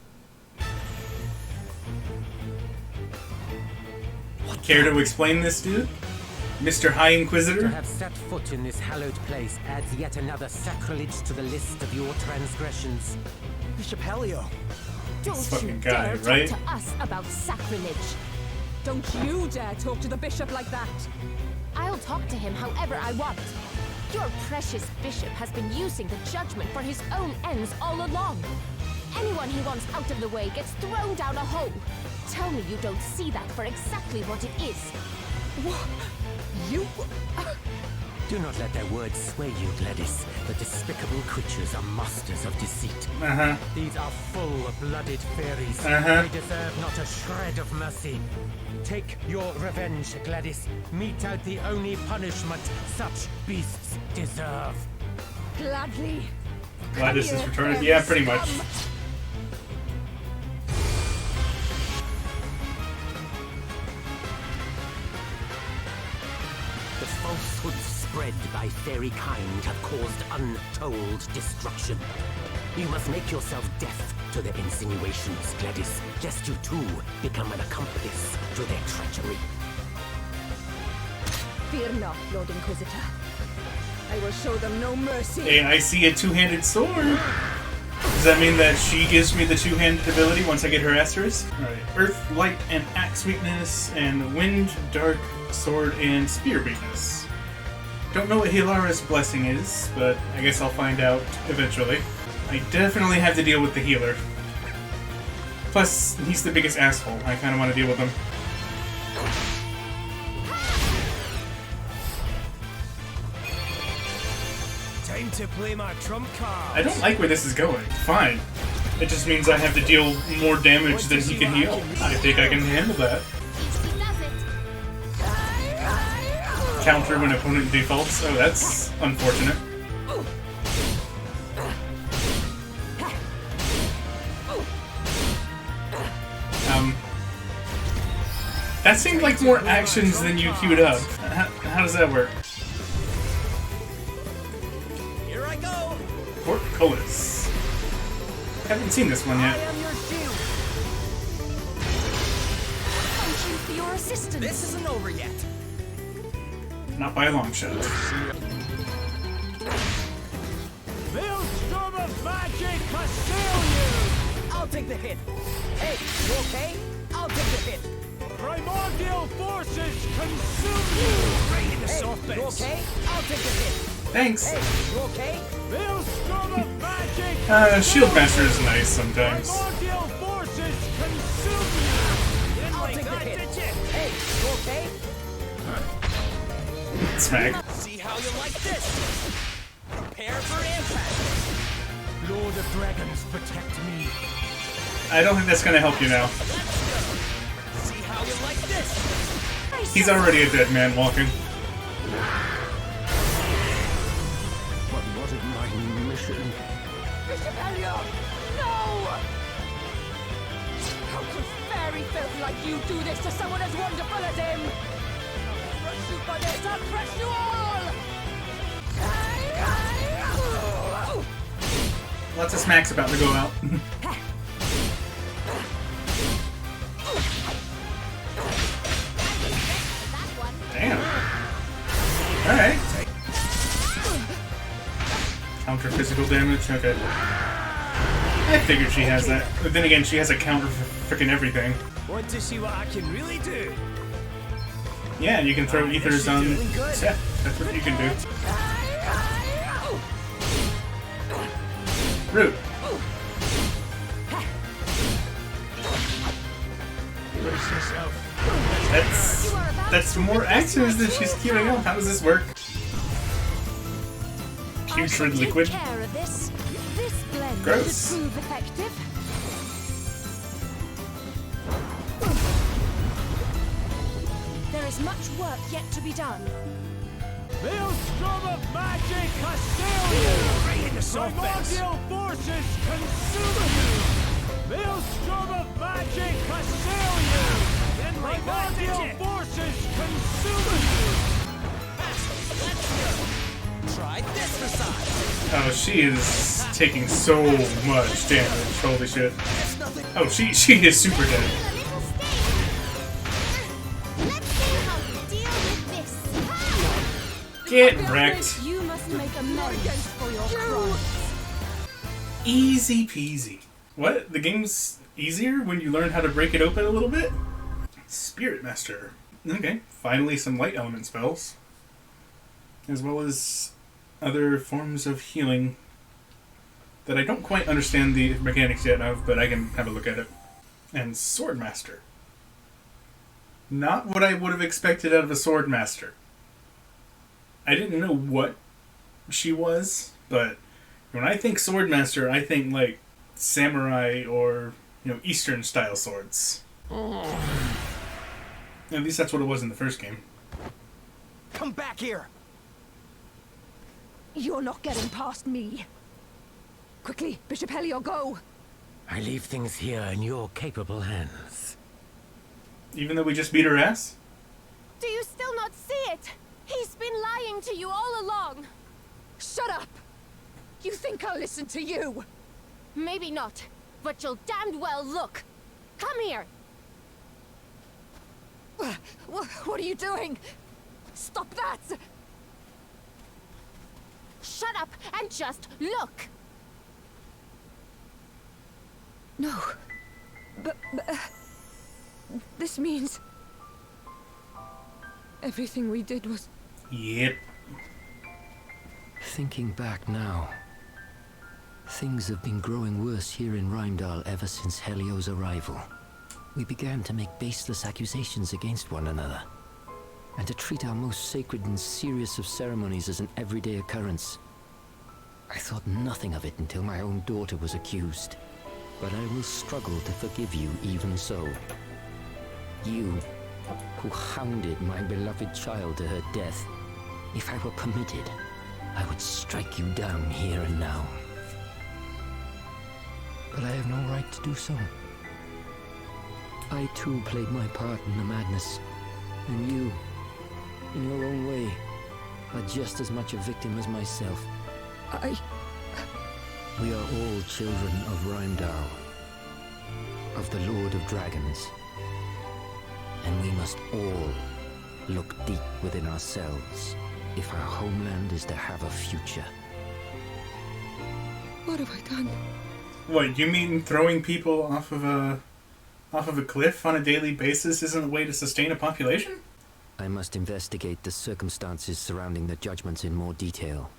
Care to explain this, dude? Mr. High Inquisitor? To have set foot in this hallowed place adds yet another sacrilege to the list of your transgressions. Bishop Helio! Don't you dare talk to us about sacrilege. Don't you dare talk to the bishop like that. I'll talk to him however I want. Your precious bishop has been using the judgment for his own ends all along. Anyone he wants out of the way gets thrown down a hole. Tell me you don't see that for exactly what it is. What? You... Do not let their words sway you, Gladys. The despicable creatures are masters of deceit. These are full-blooded fairies. They deserve not a shred of mercy. Take your revenge, Gladys. Mete out the only punishment such beasts deserve. Gladly. Gladys is returning? Yeah, pretty much. The falsehoods spread by fairy kind have caused untold destruction. You must make yourself deaf to their insinuations, Gladys, lest you too become an accomplice to their treachery. Fear not, Lord Inquisitor. I will show them no mercy. Hey, I see a two-handed sword. Does that mean that she gives me the two-handed ability once I get her asterisk? Alright. Earth, light, and axe weakness, and wind, dark, sword, and spear weakness. Don't know what Hilara's blessing is, but I guess I'll find out eventually. I definitely have to deal with the healer. Plus, he's the biggest asshole. I kind of want to deal with him. Time to play my trump card. I don't like where this is going. Fine. It just means I have to deal more damage than he can heal. I think I can handle that. Counter when opponent defaults. Oh, that's unfortunate. That seemed like more actions than you queued up. How does that work? Here I go. Portcullis. Haven't seen this one yet. Thank you for your assistance. This isn't over yet. Not by a long shot. Maelstrom of magic assail you! I'll take the hit. Hey, you okay? I'll take the hit. Primordial forces consume you! Right in the soft base. You okay? I'll take the hit. Thanks. Hey, you okay? Maelstrom of magic! Shield Master is nice sometimes. Primordial forces consume you! I'll take the hit. Hey, you okay? Smack. See how you like this. Prepare for impact. Lord of Dragons, protect me. I don't think that's gonna help you now. See how you like this. He's already a dead man walking. But what is my mission? Bishop Helio! No! How could fairy filth like you do this to someone as wonderful as him? I'll crush you for this! I'll crush you all! Lots of smacks about to go out. Damn. Alright. Counter physical damage? Okay. I figured she has that. But then again, she has a counter for frickin' everything. Want to see what I can really do? Yeah, you can throw ethers on Seth. That's what you can do. Root. Brace yourself. That's more actions than she's queuing up. How does this work? Putrid liquid. Take care of this. This blend Gross. should prove effective. There is much work yet to be done. Maelstrom of magic assail you! Primordial forces consume you! Maelstrom of magic assail you! Primordial forces consume you! Try this for size. Oh, she is taking so much damage. Holy shit. Oh, she is super dead. Get wrecked. You must make amends for your crimes. Easy peasy. What? The game's easier when you learn how to break it open a little bit? Spirit Master. Okay, finally some light element spells. As well as other forms of healing that I don't quite understand the mechanics yet of, but I can have a look at it. And Sword Master. Not what I would have expected out of a Sword Master. I didn't know what she was, but when I think Sword Master, I think like samurai or, Eastern style swords. At least that's what it was in the first game. Come back here! You're not getting past me. Quickly, Bishop Helio, go! I leave things here in your capable hands. Even though we just beat her ass? Do you still not see it? He's been lying to you all along. Shut up! You think I'll listen to you? Maybe not, but you'll damned well look. Come here. What are you doing? Stop that! Shut up and just look. No. But this means everything we did was... Yep. Thinking back now, things have been growing worse here in Rimedal ever since Helio's arrival. We began to make baseless accusations against one another, and to treat our most sacred and serious of ceremonies as an everyday occurrence. I thought nothing of it until my own daughter was accused, but I will struggle to forgive you even so. You, who hounded my beloved child to her death. If I were permitted, I would strike you down here and now. But I have no right to do so. I too played my part in the madness, and you, in your own way, are just as much a victim as myself. We are all children of Rimedal, of the Lord of Dragons, and we must all look deep within ourselves if our homeland is to have a future. What have I done? What, you mean throwing people off of a cliff on a daily basis isn't a way to sustain a population? I must investigate the circumstances surrounding the judgments in more detail.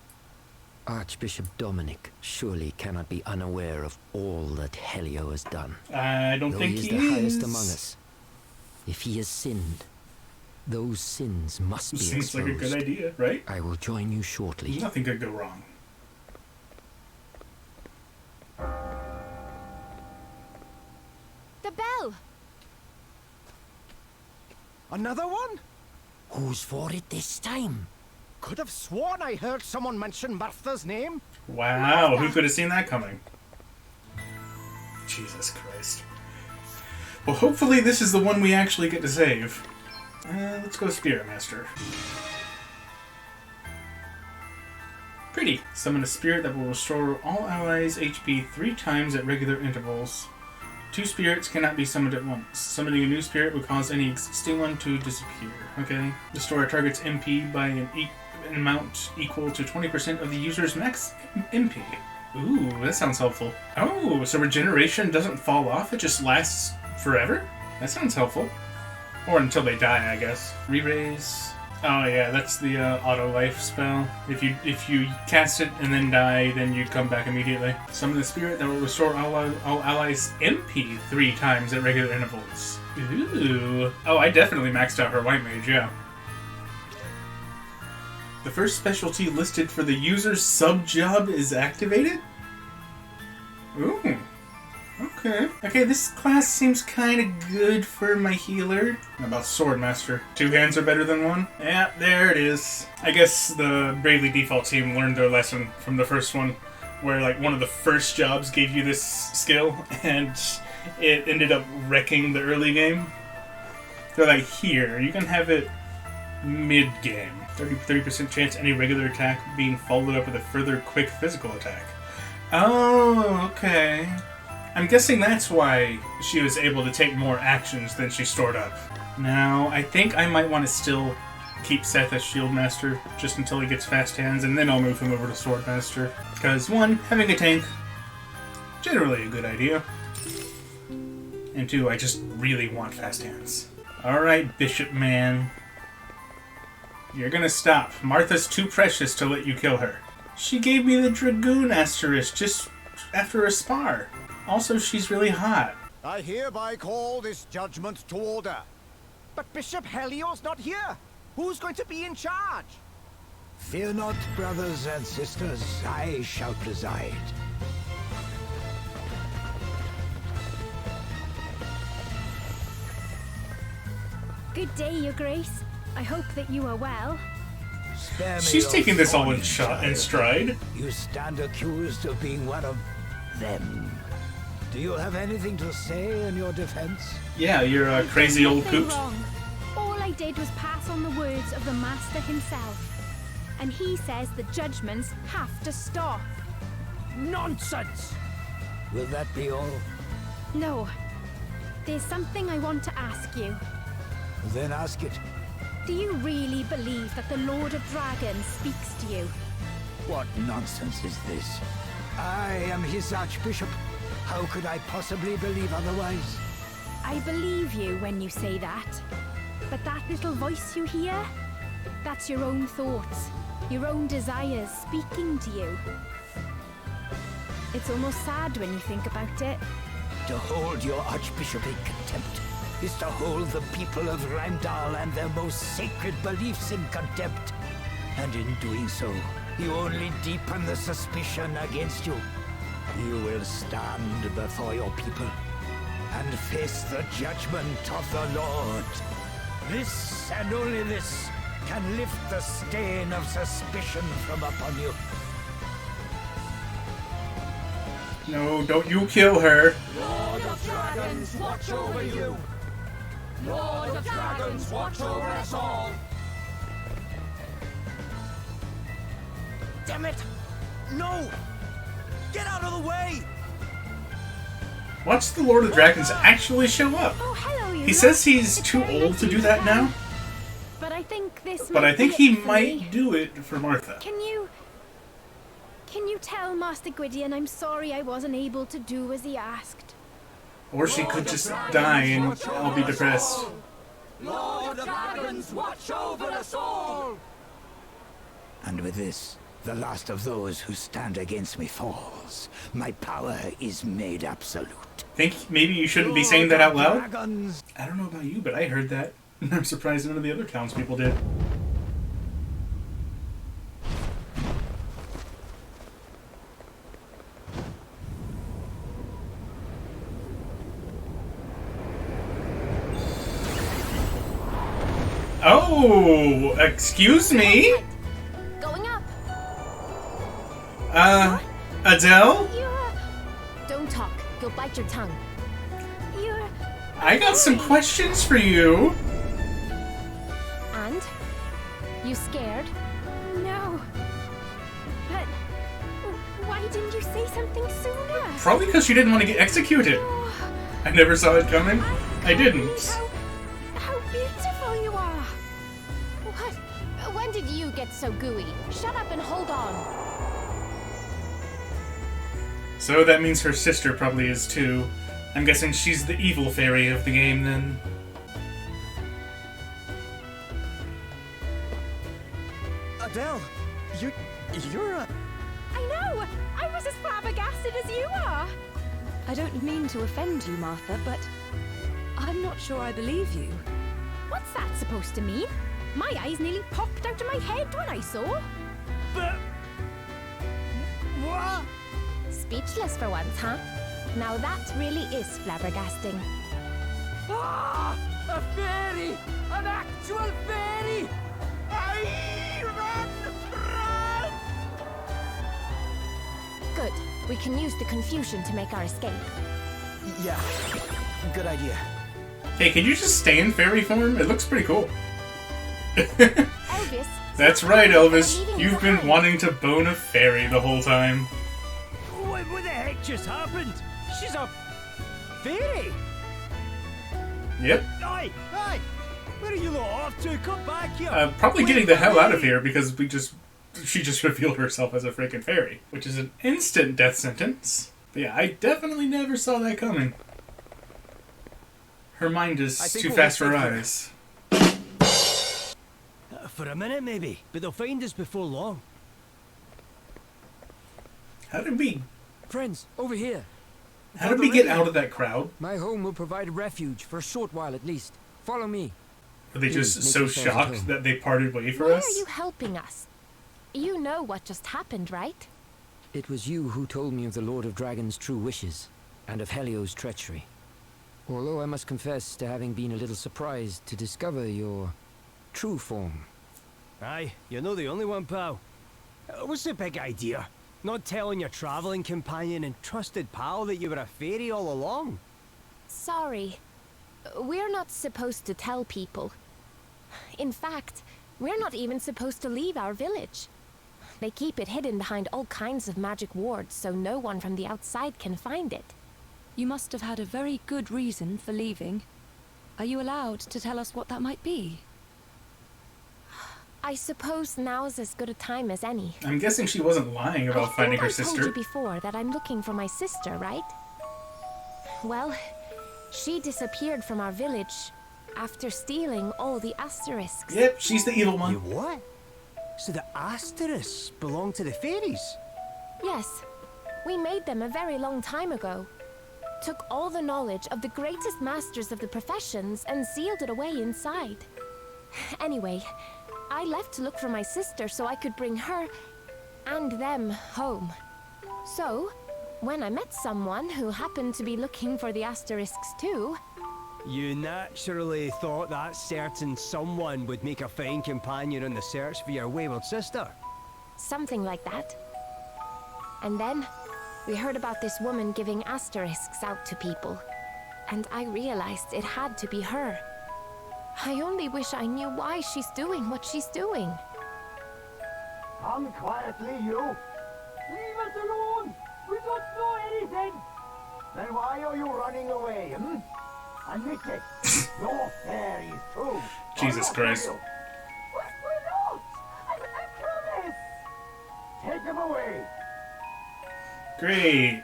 Archbishop Dominic surely cannot be unaware of all that Helio has done. I don't think he is. Though he is the highest among us. If he has sinned, those sins must be exposed. Seems like a good idea, right? I will join you shortly. Nothing could go wrong. The bell. Another one? Who's for it this time? Could have sworn I heard someone mention Martha's name. Wow, who could have seen that coming? Jesus Christ. Well, hopefully this is the one we actually get to save. Let's go Spirit Master. Pretty. Summon a spirit that will restore all allies' HP 3 times at regular intervals. 2 spirits cannot be summoned at once. Summoning a new spirit will cause any existing one to disappear. Okay. Restore a target's MP by an amount equal to 20% of the user's max MP. Ooh, that sounds helpful. Oh, so regeneration doesn't fall off, it just lasts forever? That sounds helpful. Or until they die, I guess. Re-raise. Oh yeah, that's the auto life spell. If you cast it and then die, then you come back immediately. Summon the spirit that will restore all allies MP 3 times at regular intervals. Ooh. Oh, I definitely maxed out her white mage, yeah. The first specialty listed for the user's sub-job is activated? Ooh. Okay. Okay, this class seems kind of good for my healer. How about Swordmaster? 2 hands are better than 1? Yeah, there it is. I guess the Bravely Default team learned their lesson from the first one, where like one of the first jobs gave you this skill, and it ended up wrecking the early game. They're like, here, you can have it mid-game. 30% chance any regular attack being followed up with a further quick physical attack. Oh, okay. I'm guessing that's why she was able to take more actions than she stored up. Now, I think I might want to still keep Seth as Shieldmaster just until he gets fast hands, and then I'll move him over to Swordmaster. Because, 1, having a tank, generally a good idea. And 2, I just really want fast hands. Alright, Bishop Man. You're gonna stop. Martha's too precious to let you kill her. She gave me the Dragoon Asterisk just after a spar. Also, she's really hot. I hereby call this judgment to order. But Bishop Helio's not here. Who's going to be in charge? Fear not, brothers and sisters. I shall preside. Good day, Your Grace. I hope that you are well. She's taking this all in stride. You stand accused of being one of them. Do you have anything to say in your defense? Yeah, you're a crazy old coot. All I did was pass on the words of the Master himself. And he says the judgments have to stop. Nonsense! Will that be all? No. There's something I want to ask you. Then ask it. Do you really believe that the Lord of Dragons speaks to you? What nonsense is this? I am his Archbishop. How could I possibly believe otherwise? I believe you when you say that. But that little voice you hear? That's your own thoughts, your own desires speaking to you. It's almost sad when you think about it. To hold your Archbishop in contempt is to hold the people of Rimedhal and their most sacred beliefs in contempt. And in doing so, you only deepen the suspicion against you. You will stand before your people and face the judgment of the Lord. This and only this can lift the stain of suspicion from upon you. No, don't you kill her. Lord of Dragons, watch over you. Lord of Dragons, watch over us all. Damn it! No! Get out of the way! Watch the Lord of Dragons actually show up. Oh, hello, He says he's too old to do that now. But I think this. But I think he might do it for Martha. Can you tell Master Gwydion I'm sorry I wasn't able to do as he asked? Or she could just die and I'll be depressed. Lord of Dragons, watch over us all! And with this, the last of those who stand against me falls. My power is made absolute. Think maybe you shouldn't be saying that out loud? I don't know about you, but I heard that. And I'm surprised none of the other townspeople did. Oh, excuse me? Going up. Adele? Don't talk. You'll bite your tongue. I got some questions for you. And? You scared? No. But why didn't you say something sooner? Probably because you didn't want to get executed. I never saw it coming. I didn't. How beautiful you are. What? When did you get so gooey? Shut up and hold on. So that means her sister probably is too. I'm guessing she's the evil fairy of the game then. You're a... I know! I was as flabbergasted as you are! I don't mean to offend you, Martha, but I'm not sure I believe you. What's that supposed to mean? My eyes nearly popped out of my head when I saw. But... what? Speechless for once, huh? Now that really is flabbergasting. Ah! A fairy! An actual fairy! Run! Good. We can use the confusion to make our escape. Yeah, good idea. Hey, can you just stay in fairy form? It looks pretty cool. Elvis. That's right, Elvis. You've been wanting to bone a fairy the whole time. What the heck just happened? She's a fairy! Yep. Aye! Where are you lot off to? Come back here! Probably getting the hell out of here because she just revealed herself as a freaking fairy, which is an instant death sentence. But yeah, I definitely never saw that coming. Her mind is too fast for her eyes. For a minute, maybe, but they'll find us before long. How did we... Friends, over here. How did we get out of that crowd? My home will provide refuge for a short while at least. Follow me. Were they just so shocked that they parted way for us? Why are you helping us? You know what just happened, right? It was you who told me of the Lord of Dragon's true wishes, and of Helio's treachery. Although I must confess to having been a little surprised to discover your true form. Aye, you're not the only one, pal. What's the big idea? Not telling your traveling companion and trusted pal that you were a fairy all along? Sorry. We're not supposed to tell people. In fact, we're not even supposed to leave our village. They keep it hidden behind all kinds of magic wards so no one from the outside can find it. You must have had a very good reason for leaving. Are you allowed to tell us what that might be? I suppose now's as good a time as any. I'm guessing she wasn't lying about finding her sister. I told you before that I'm looking for my sister, right? Well, she disappeared from our village after stealing all the asterisks. Yep, she's the evil one. You what? So the asterisks belong to the fairies? Yes. We made them a very long time ago. Took all the knowledge of the greatest masters of the professions and sealed it away inside. Anyway, I left to look for my sister so I could bring her and them home. So, when I met someone who happened to be looking for the asterisks too... You naturally thought that certain someone would make a fine companion on the search for your wayward sister. Something like that. And then, we heard about this woman giving asterisks out to people. And I realized it had to be her. I only wish I knew why she's doing what she's doing. Come quietly, you. Leave us alone. We don't know anything. Then why are you running away, hmm? Admit it. You're fairies too. Jesus Christ. We're not. I promise. Take them away. Great.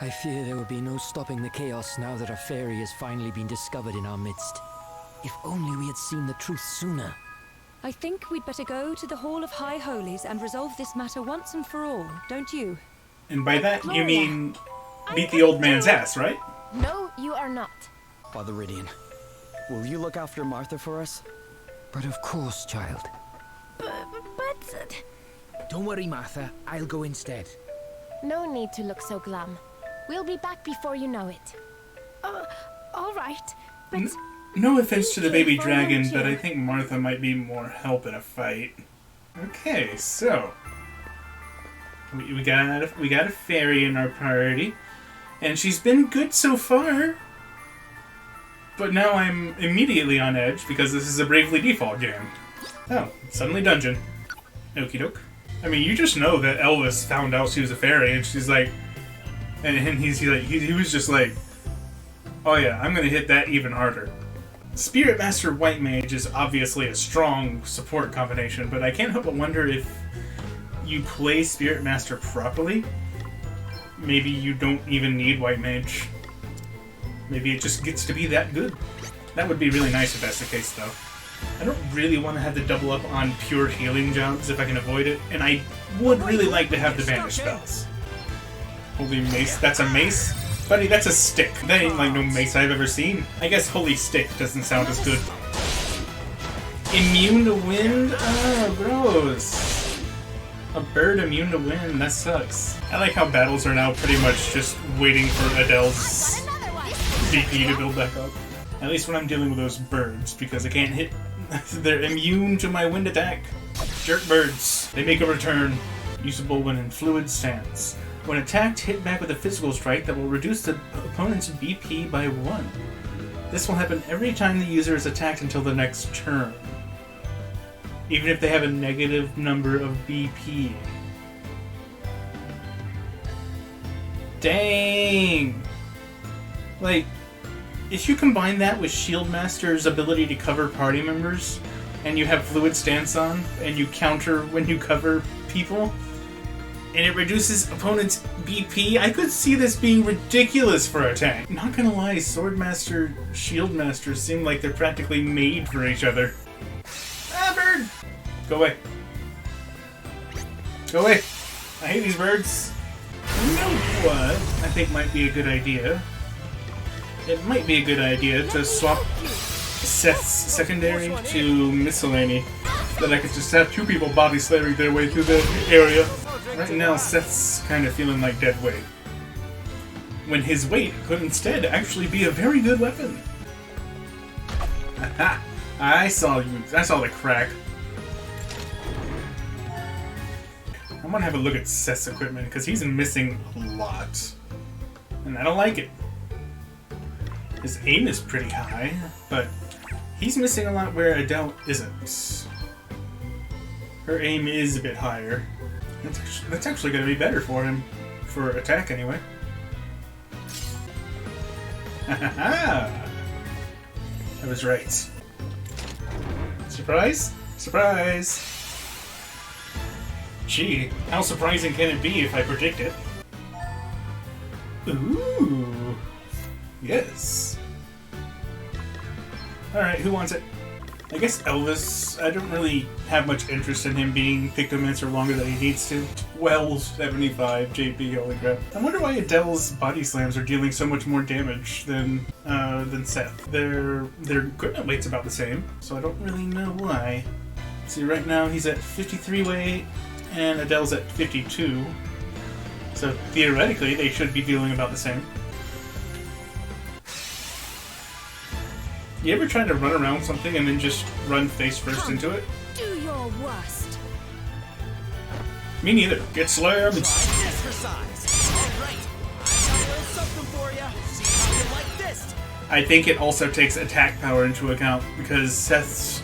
I fear there will be no stopping the chaos now that a fairy has finally been discovered in our midst. If only we had seen the truth sooner. I think we'd better go to the Hall of High Holies and resolve this matter once and for all, don't you? And by that, you mean beat the old man's ass, right? No, you are not. Father Rydian, will you look after Martha for us? But of course, child. But... Don't worry, Martha. I'll go instead. No need to look so glum. We'll be back before you know it. All right, but... No offense to the baby dragon, but I think Martha might be more help in a fight. Okay, so... We got a fairy in our party, and she's been good so far. But now I'm immediately on edge because this is a Bravely Default game. Oh, suddenly dungeon. Okie doke. I mean, you just know that Elvis found out she was a fairy, and she's like, and he was just like, oh yeah, I'm gonna hit that even harder. Spirit Master White Mage is obviously a strong support combination, but I can't help but wonder if you play Spirit Master properly, maybe you don't even need White Mage. Maybe it just gets to be that good. That would be really nice if that's the case, though. I don't really want to have to double up on pure healing jobs if I can avoid it, and I would really like to have the banish spells. Holy mace, that's a mace? Buddy, that's a stick. That ain't like no mace I've ever seen. I guess holy stick doesn't sound as good. Immune to wind? Oh, gross. A bird immune to wind, that sucks. I like how battles are now pretty much just waiting for Adele's DP to build back up. At least when I'm dealing with those birds, because I can't hit. They're immune to my wind attack. Jerk birds. They make a return. Usable when in fluid stance. When attacked, hit back with a physical strike that will reduce the opponent's BP by 1. This will happen every time the user is attacked until the next turn. Even if they have a negative number of BP. Dang! Like, if you combine that with Shieldmaster's ability to cover party members, and you have Fluid Stance on, and you counter when you cover people, and it reduces opponents' BP, I could see this being ridiculous for a tank. Not gonna lie, Swordmaster, Shieldmaster seem like they're practically made for each other. Ah, bird! Go away. Go away. I hate these birds. You know what I think might be a good idea? It might be a good idea to swap Seth's secondary to miscellany. That I could just have two people body slamming their way through the area. Right now, Seth's kind of feeling like dead weight. When his weight could instead actually be a very good weapon. Aha! I saw you. I saw the crack. I'm gonna have a look at Seth's equipment because he's missing a lot. And I don't like it. His aim is pretty high, but he's missing a lot where Adele isn't. Her aim is a bit higher. That's actually going to be better for him. For attack, anyway. I was right. Surprise? Surprise! Gee, how surprising can it be if I predict it? Ooh. Yes. Alright, who wants it? I guess Elvis. I don't really have much interest in him being Pictomancer longer than he needs to. 1275 JP, holy crap. I wonder why Adele's body slams are dealing so much more damage than Seth. Their equipment weight's about the same, so I don't really know why. See, right now he's at 53 weight, and Adele's at 52. So theoretically, they should be dealing about the same. You ever try to run around something and then just run face first into it? Do your worst. Me neither. Get slammed. Exercise. All right. I got a little something for you. See how you like this. I think it also takes attack power into account because Seth's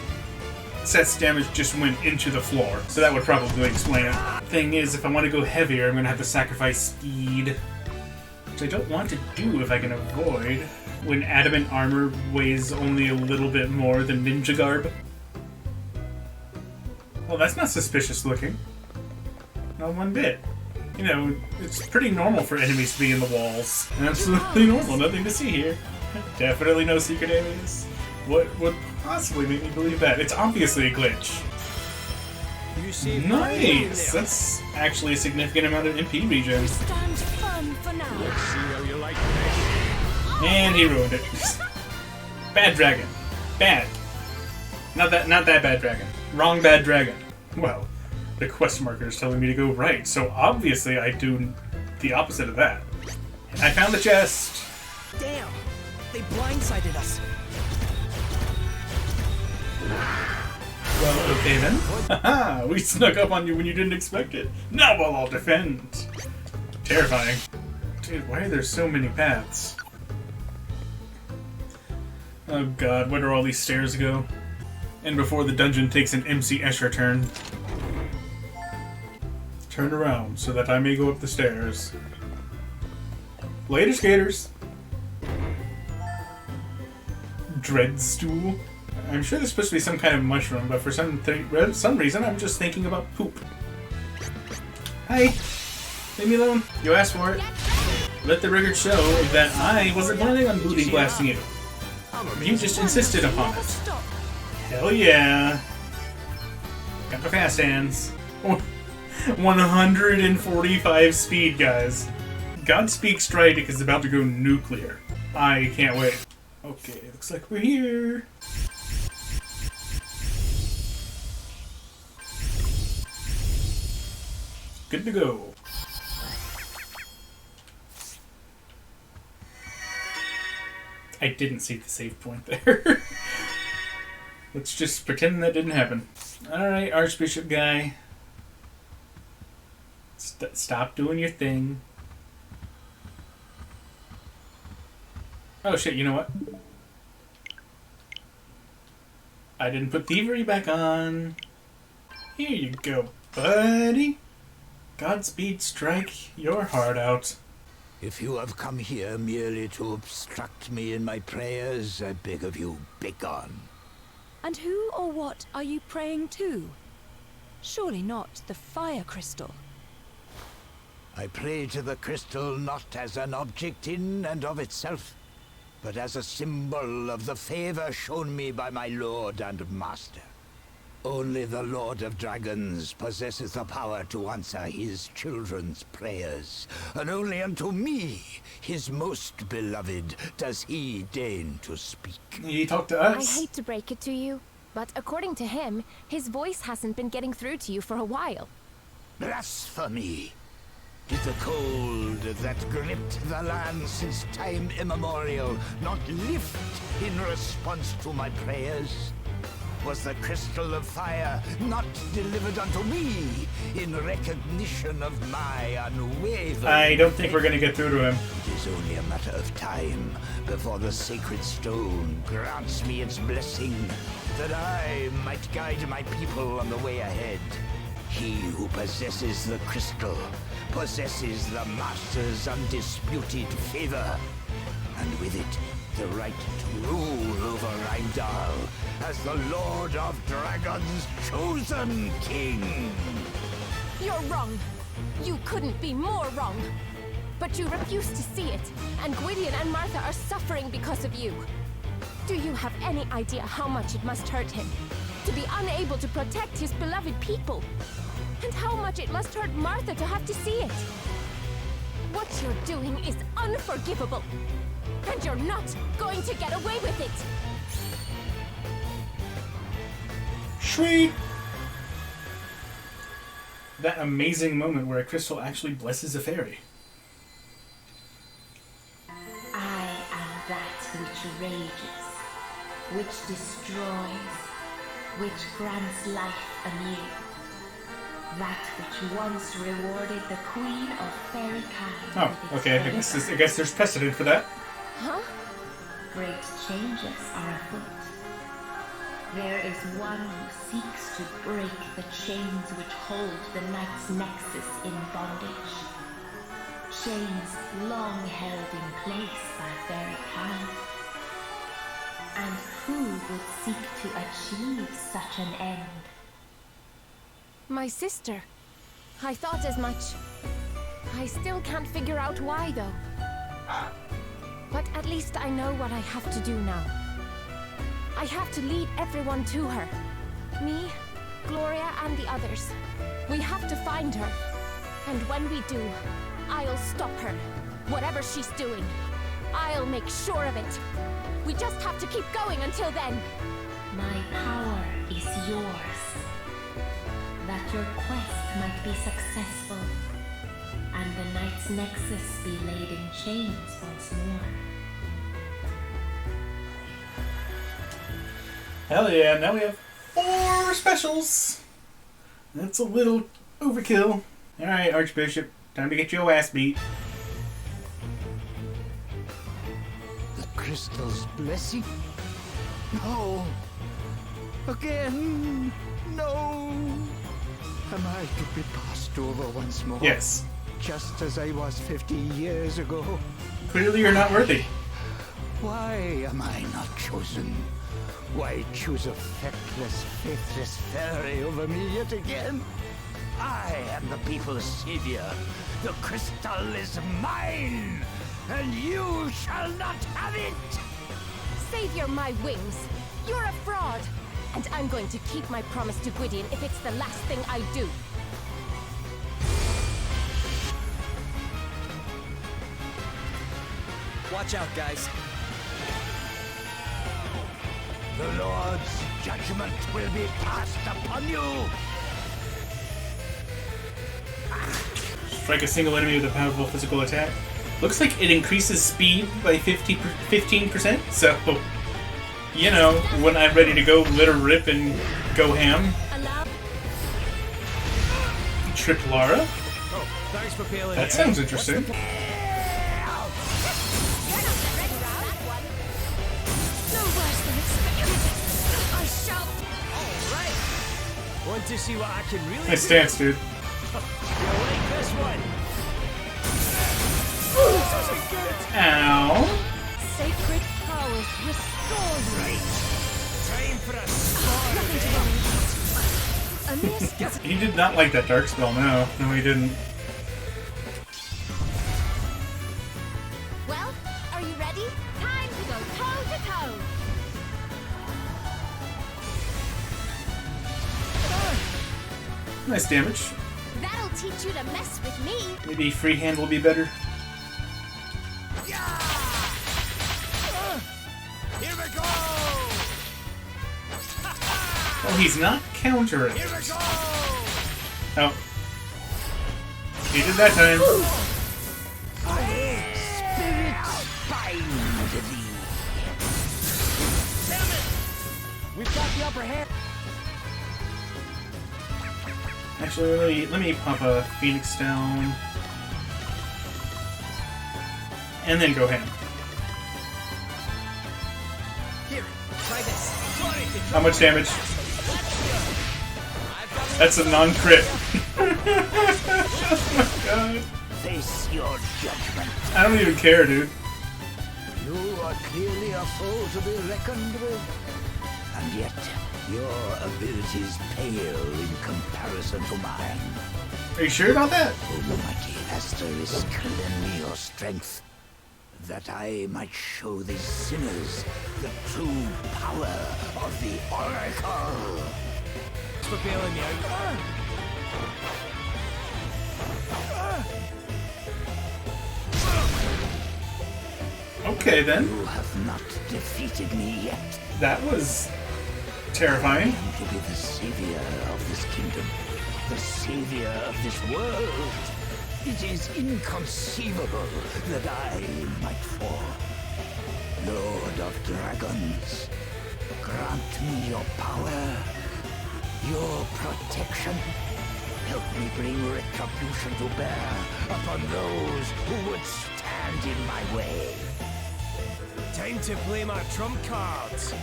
damage just went into the floor, so that would probably explain it. Thing is, if I want to go heavier, I'm going to have to sacrifice speed, which I don't want to do if I can avoid. When adamant armor weighs only a little bit more than ninja garb. Well, that's not suspicious looking. Not one bit. You know, it's pretty normal for enemies to be in the walls. Absolutely normal, nothing to see here. Definitely no secret areas. What would possibly make me believe that? It's obviously a glitch. Nice! That's actually a significant amount of MP regen. Stand firm for now. Let's see how you like this. And he ruined it. Bad dragon. Bad. Not that bad dragon. Wrong bad dragon. Well, the quest marker is telling me to go right, so obviously I do the opposite of that. And I found the chest. Damn! They blindsided us. Well, okay then. Haha! We snuck up on you when you didn't expect it. Now we'll all defend. Terrifying. Dude, why are there so many paths? Oh god, where do all these stairs go? And before the dungeon takes an MC Escher turn. Turn around so that I may go up the stairs. Later, skaters! Dreadstool? I'm sure there's supposed to be some kind of mushroom, but for some reason I'm just thinking about poop. Hi! Leave me alone. You asked for it. Let the record show that I wasn't planning on booty blasting you. You just insisted upon it. Hell yeah. Got the fast hands. 145 speed, guys. Godspeed Strike is about to go nuclear. I can't wait. Okay, looks like we're here. Good to go. I didn't see the save point there. Let's just pretend that didn't happen. Alright, Archbishop guy. Stop doing your thing. Oh shit, you know what? I didn't put thievery back on. Here you go, buddy. Godspeed Strike your heart out. If you have come here merely to obstruct me in my prayers, I beg of you, begone. And who or what are you praying to? Surely not the fire crystal. I pray to the crystal not as an object in and of itself, but as a symbol of the favor shown me by my lord and master. Only the Lord of Dragons possesses the power to answer his children's prayers, and only unto me, his most beloved, does he deign to speak. He talked to us. I hate to break it to you, but according to him, his voice hasn't been getting through to you for a while. Blasphemy! Did the cold that gripped the land since time immemorial not lift in response to my prayers? Was the crystal of fire not delivered unto me in recognition of my unwavering... I don't think we're gonna get through to him. It is only a matter of time before the sacred stone grants me its blessing, that I might guide my people on the way ahead. He who possesses the crystal possesses the Master's undisputed favor, and with it, the right to rule over Rimedhal as the Lord of Dragons' chosen king. You're wrong. You couldn't be more wrong. But you refuse to see it, and Gwydion and Martha are suffering because of you. Do you have any idea how much it must hurt him to be unable to protect his beloved people? And how much it must hurt Martha to have to see it? What you're doing is unforgivable, and you're not going to get away with it! Sweet! That amazing moment where a crystal actually blesses a fairy. I am that which rages, which destroys, which grants life anew. That which once rewarded the Queen of Fairy Kind. Oh, okay. I guess there's precedent for that. Huh? Great changes are afoot. There is one who seeks to break the chains which hold the Knight's Nexus in bondage. Chains long held in place by Fairy Kind. And who would seek to achieve such an end? My sister. I thought as much. I still can't figure out why, though. But at least I know what I have to do now. I have to lead everyone to her. Me, Gloria, and the others. We have to find her. And when we do, I'll stop her. Whatever she's doing. I'll make sure of it. We just have to keep going until then. My power is yours. That your quest might be successful, and the Knight's Nexus be laid in chains once more. Hell yeah, now we have 4 specials! That's a little overkill. Alright, Archbishop, time to get your ass beat. The crystal's blessing? No! Again! No! Am I to be passed over once more? Yes. Just as I was 50 years ago? Clearly you're not worthy. Why am I not chosen? Why choose a feckless, faithless fairy over me yet again? I am the people's savior. The crystal is mine, and you shall not have it! Savior my wings. You're a fraud. And I'm going to keep my promise to Gwydion if it's the last thing I do. Watch out, guys. The Lord's judgment will be passed upon you. Strike a single enemy with a powerful physical attack. Looks like it increases speed by 15%, so, you know, when I'm ready to go let her rip and go ham. Trip Lara? Oh, thanks for bailing That me sounds out. interesting. I shall. Want to see what I can really Nice stance, dude. You'll like this one. Ow. Sacred powers restore you. Time for a spar. He did not like that dark spell, no. No, he didn't. Well, are you ready? Time to go toe to toe. Nice damage. That'll teach you to mess with me. Maybe freehand will be better. Here we go! Oh, he's not countering. Here we go! Oh. He did that time. Spirits bind thee. We've got the upper hand. Actually, let me pop a Phoenix down. And then go ham. Here, try this. How much damage? That's a non-crit. Oh my god. Face your judgment. I don't even care, dude. You are clearly a foe to be reckoned with. And yet, your abilities pale in comparison to mine. Are you sure about that? Almighty Asterisk, lend me your strength, that I might show these sinners the true power of the Oracle. Thanks for bailing me out. Okay, then. You have not defeated me yet. That was terrifying. I am to be the savior of this kingdom, the savior of this world. It is inconceivable that I might fall. Lord of Dragons, grant me your power, your protection. Help me bring retribution to bear upon those who would stand in my way. Time to play my trump cards.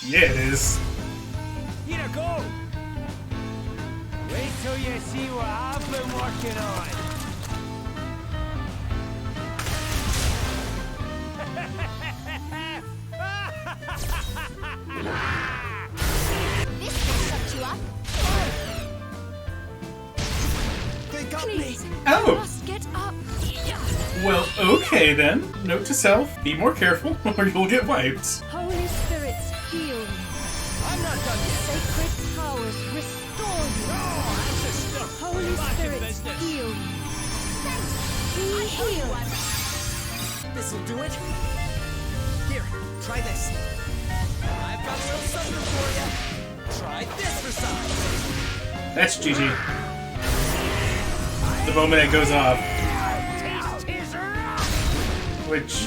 Yeah, it is. Here I go. Wait till you see what I've been working on. This will shut you up. They got Please, me! Oh. you must get up. Well, okay then. Note to self, be more careful or you'll get wiped. Holy spirits, heal me. I'm not done yet. Sacred powers restore you. Holy spirits, heal me. Be healed. This'll do it. Here, try this. I've got a little something for you. Try this for size. That's GG. The moment it goes off. Which,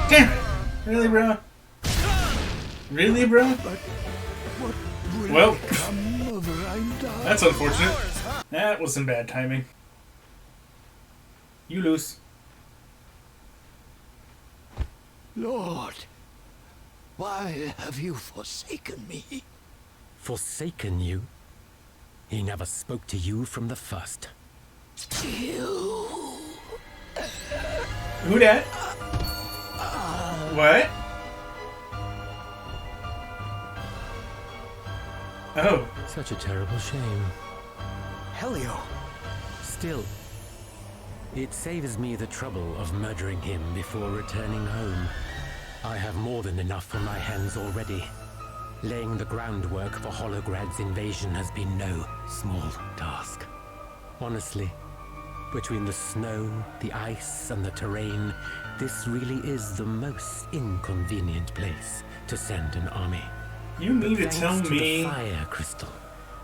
Damn it! Really, bro? Really, bro? Well, that's unfortunate. That was some bad timing. You lose. Lord, why have you forsaken me? Forsaken you? He never spoke to you from the first. You. Who dat? What? Oh. Such a terrible shame. Helio. Still, It saves me the trouble of murdering him before returning home. I have more than enough on my hands already. Laying the groundwork for Holograd's invasion has been no small task. Honestly, between the snow, the ice, and the terrain, this really is the most inconvenient place to send an army. You mean to tell me the fire crystal,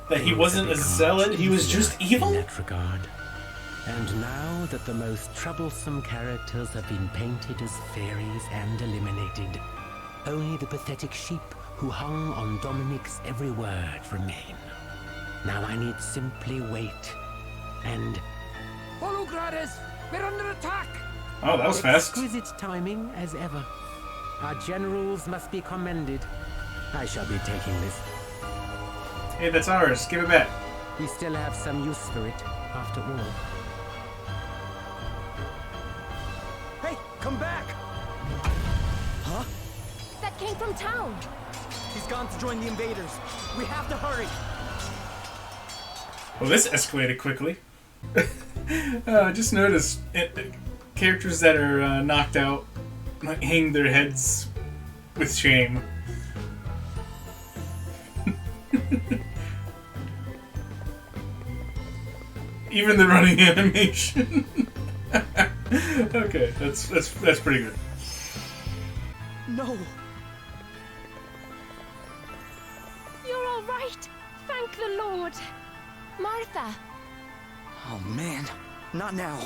that he wasn't a zealot, he was just evil? In that regard. And now that the most troublesome characters have been painted as fairies and eliminated, only the pathetic sheep who hung on Dominic's every word remain. Now I need simply wait and... Hologrades! We're under attack! Oh, that was fast. Exquisite timing as ever. Our generals must be commended. I shall be taking this. Hey, that's ours. Give it back. We still have some use for it, after all. Hey, come back! Huh? That came from town. He's gone to join the invaders. We have to hurry. Well, this escalated quickly. Just noticed characters that are knocked out hang their heads with shame. Even the running animation. Okay, that's pretty good. No. You're all right. Thank the Lord. Martha. Oh man, not now.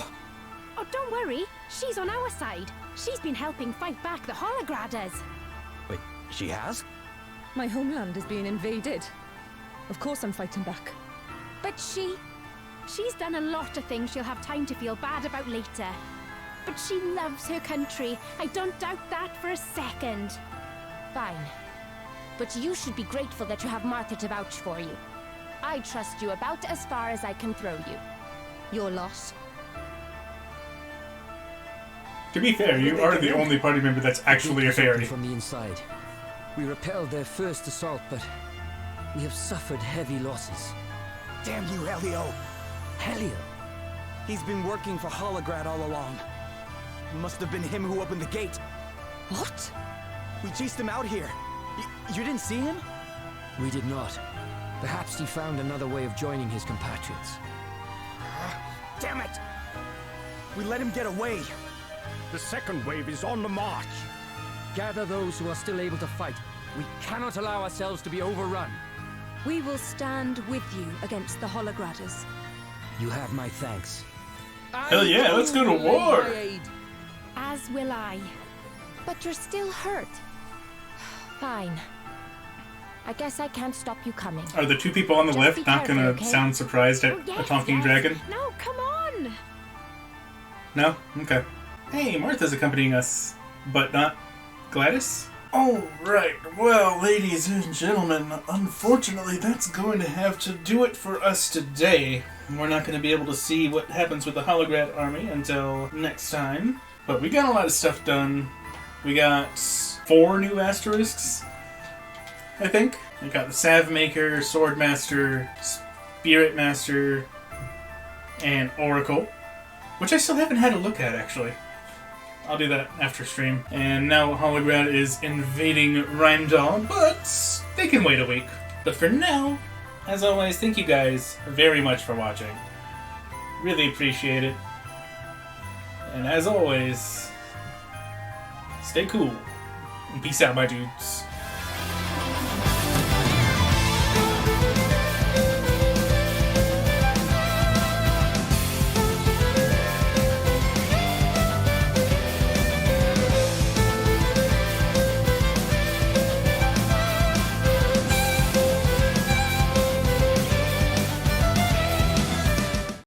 Oh, don't worry. She's on our side. She's been helping fight back the Holograders. Wait, she has? My homeland is being invaded. Of course I'm fighting back. But she's done a lot of things she'll have time to feel bad about later. But she loves her country. I don't doubt that for a second. Fine. But you should be grateful that you have Martha to vouch for you. I trust you about as far as I can throw you. Your loss. To be fair, you are the only party member that's actually a fairy. From the inside. We repelled their first assault, but we have suffered heavy losses. Damn you, Helio! Helio? He's been working for Holograd all along. It must have been him who opened the gate. What? We chased him out here. You didn't see him? We did not. Perhaps he found another way of joining his compatriots. Damn it! We let him get away. The second wave is on the march. Gather those who are still able to fight. We cannot allow ourselves to be overrun. We will stand with you against the Holograders. You have my thanks. Hell yeah, let's go to war! As will I. But you're still hurt. Fine. I guess I can't stop you coming. Are the two people on the left not gonna sound surprised at a talking dragon? No, come on! No? Okay. Hey, Martha's accompanying us, but not Gladys? Alright, well, ladies and gentlemen, unfortunately that's going to have to do it for us today. We're not going to be able to see what happens with the Holograd army until next time. But we got a lot of stuff done. We got 4 new asterisks, I think. We got the salve-maker, swordmaster, spirit master, and oracle, which I still haven't had a look at, actually. I'll do that after stream. And now Holograd is invading Rimedhalian, but they can wait a week. But for now, as always, thank you guys very much for watching. Really appreciate it. And as always, stay cool. And peace out, my dudes.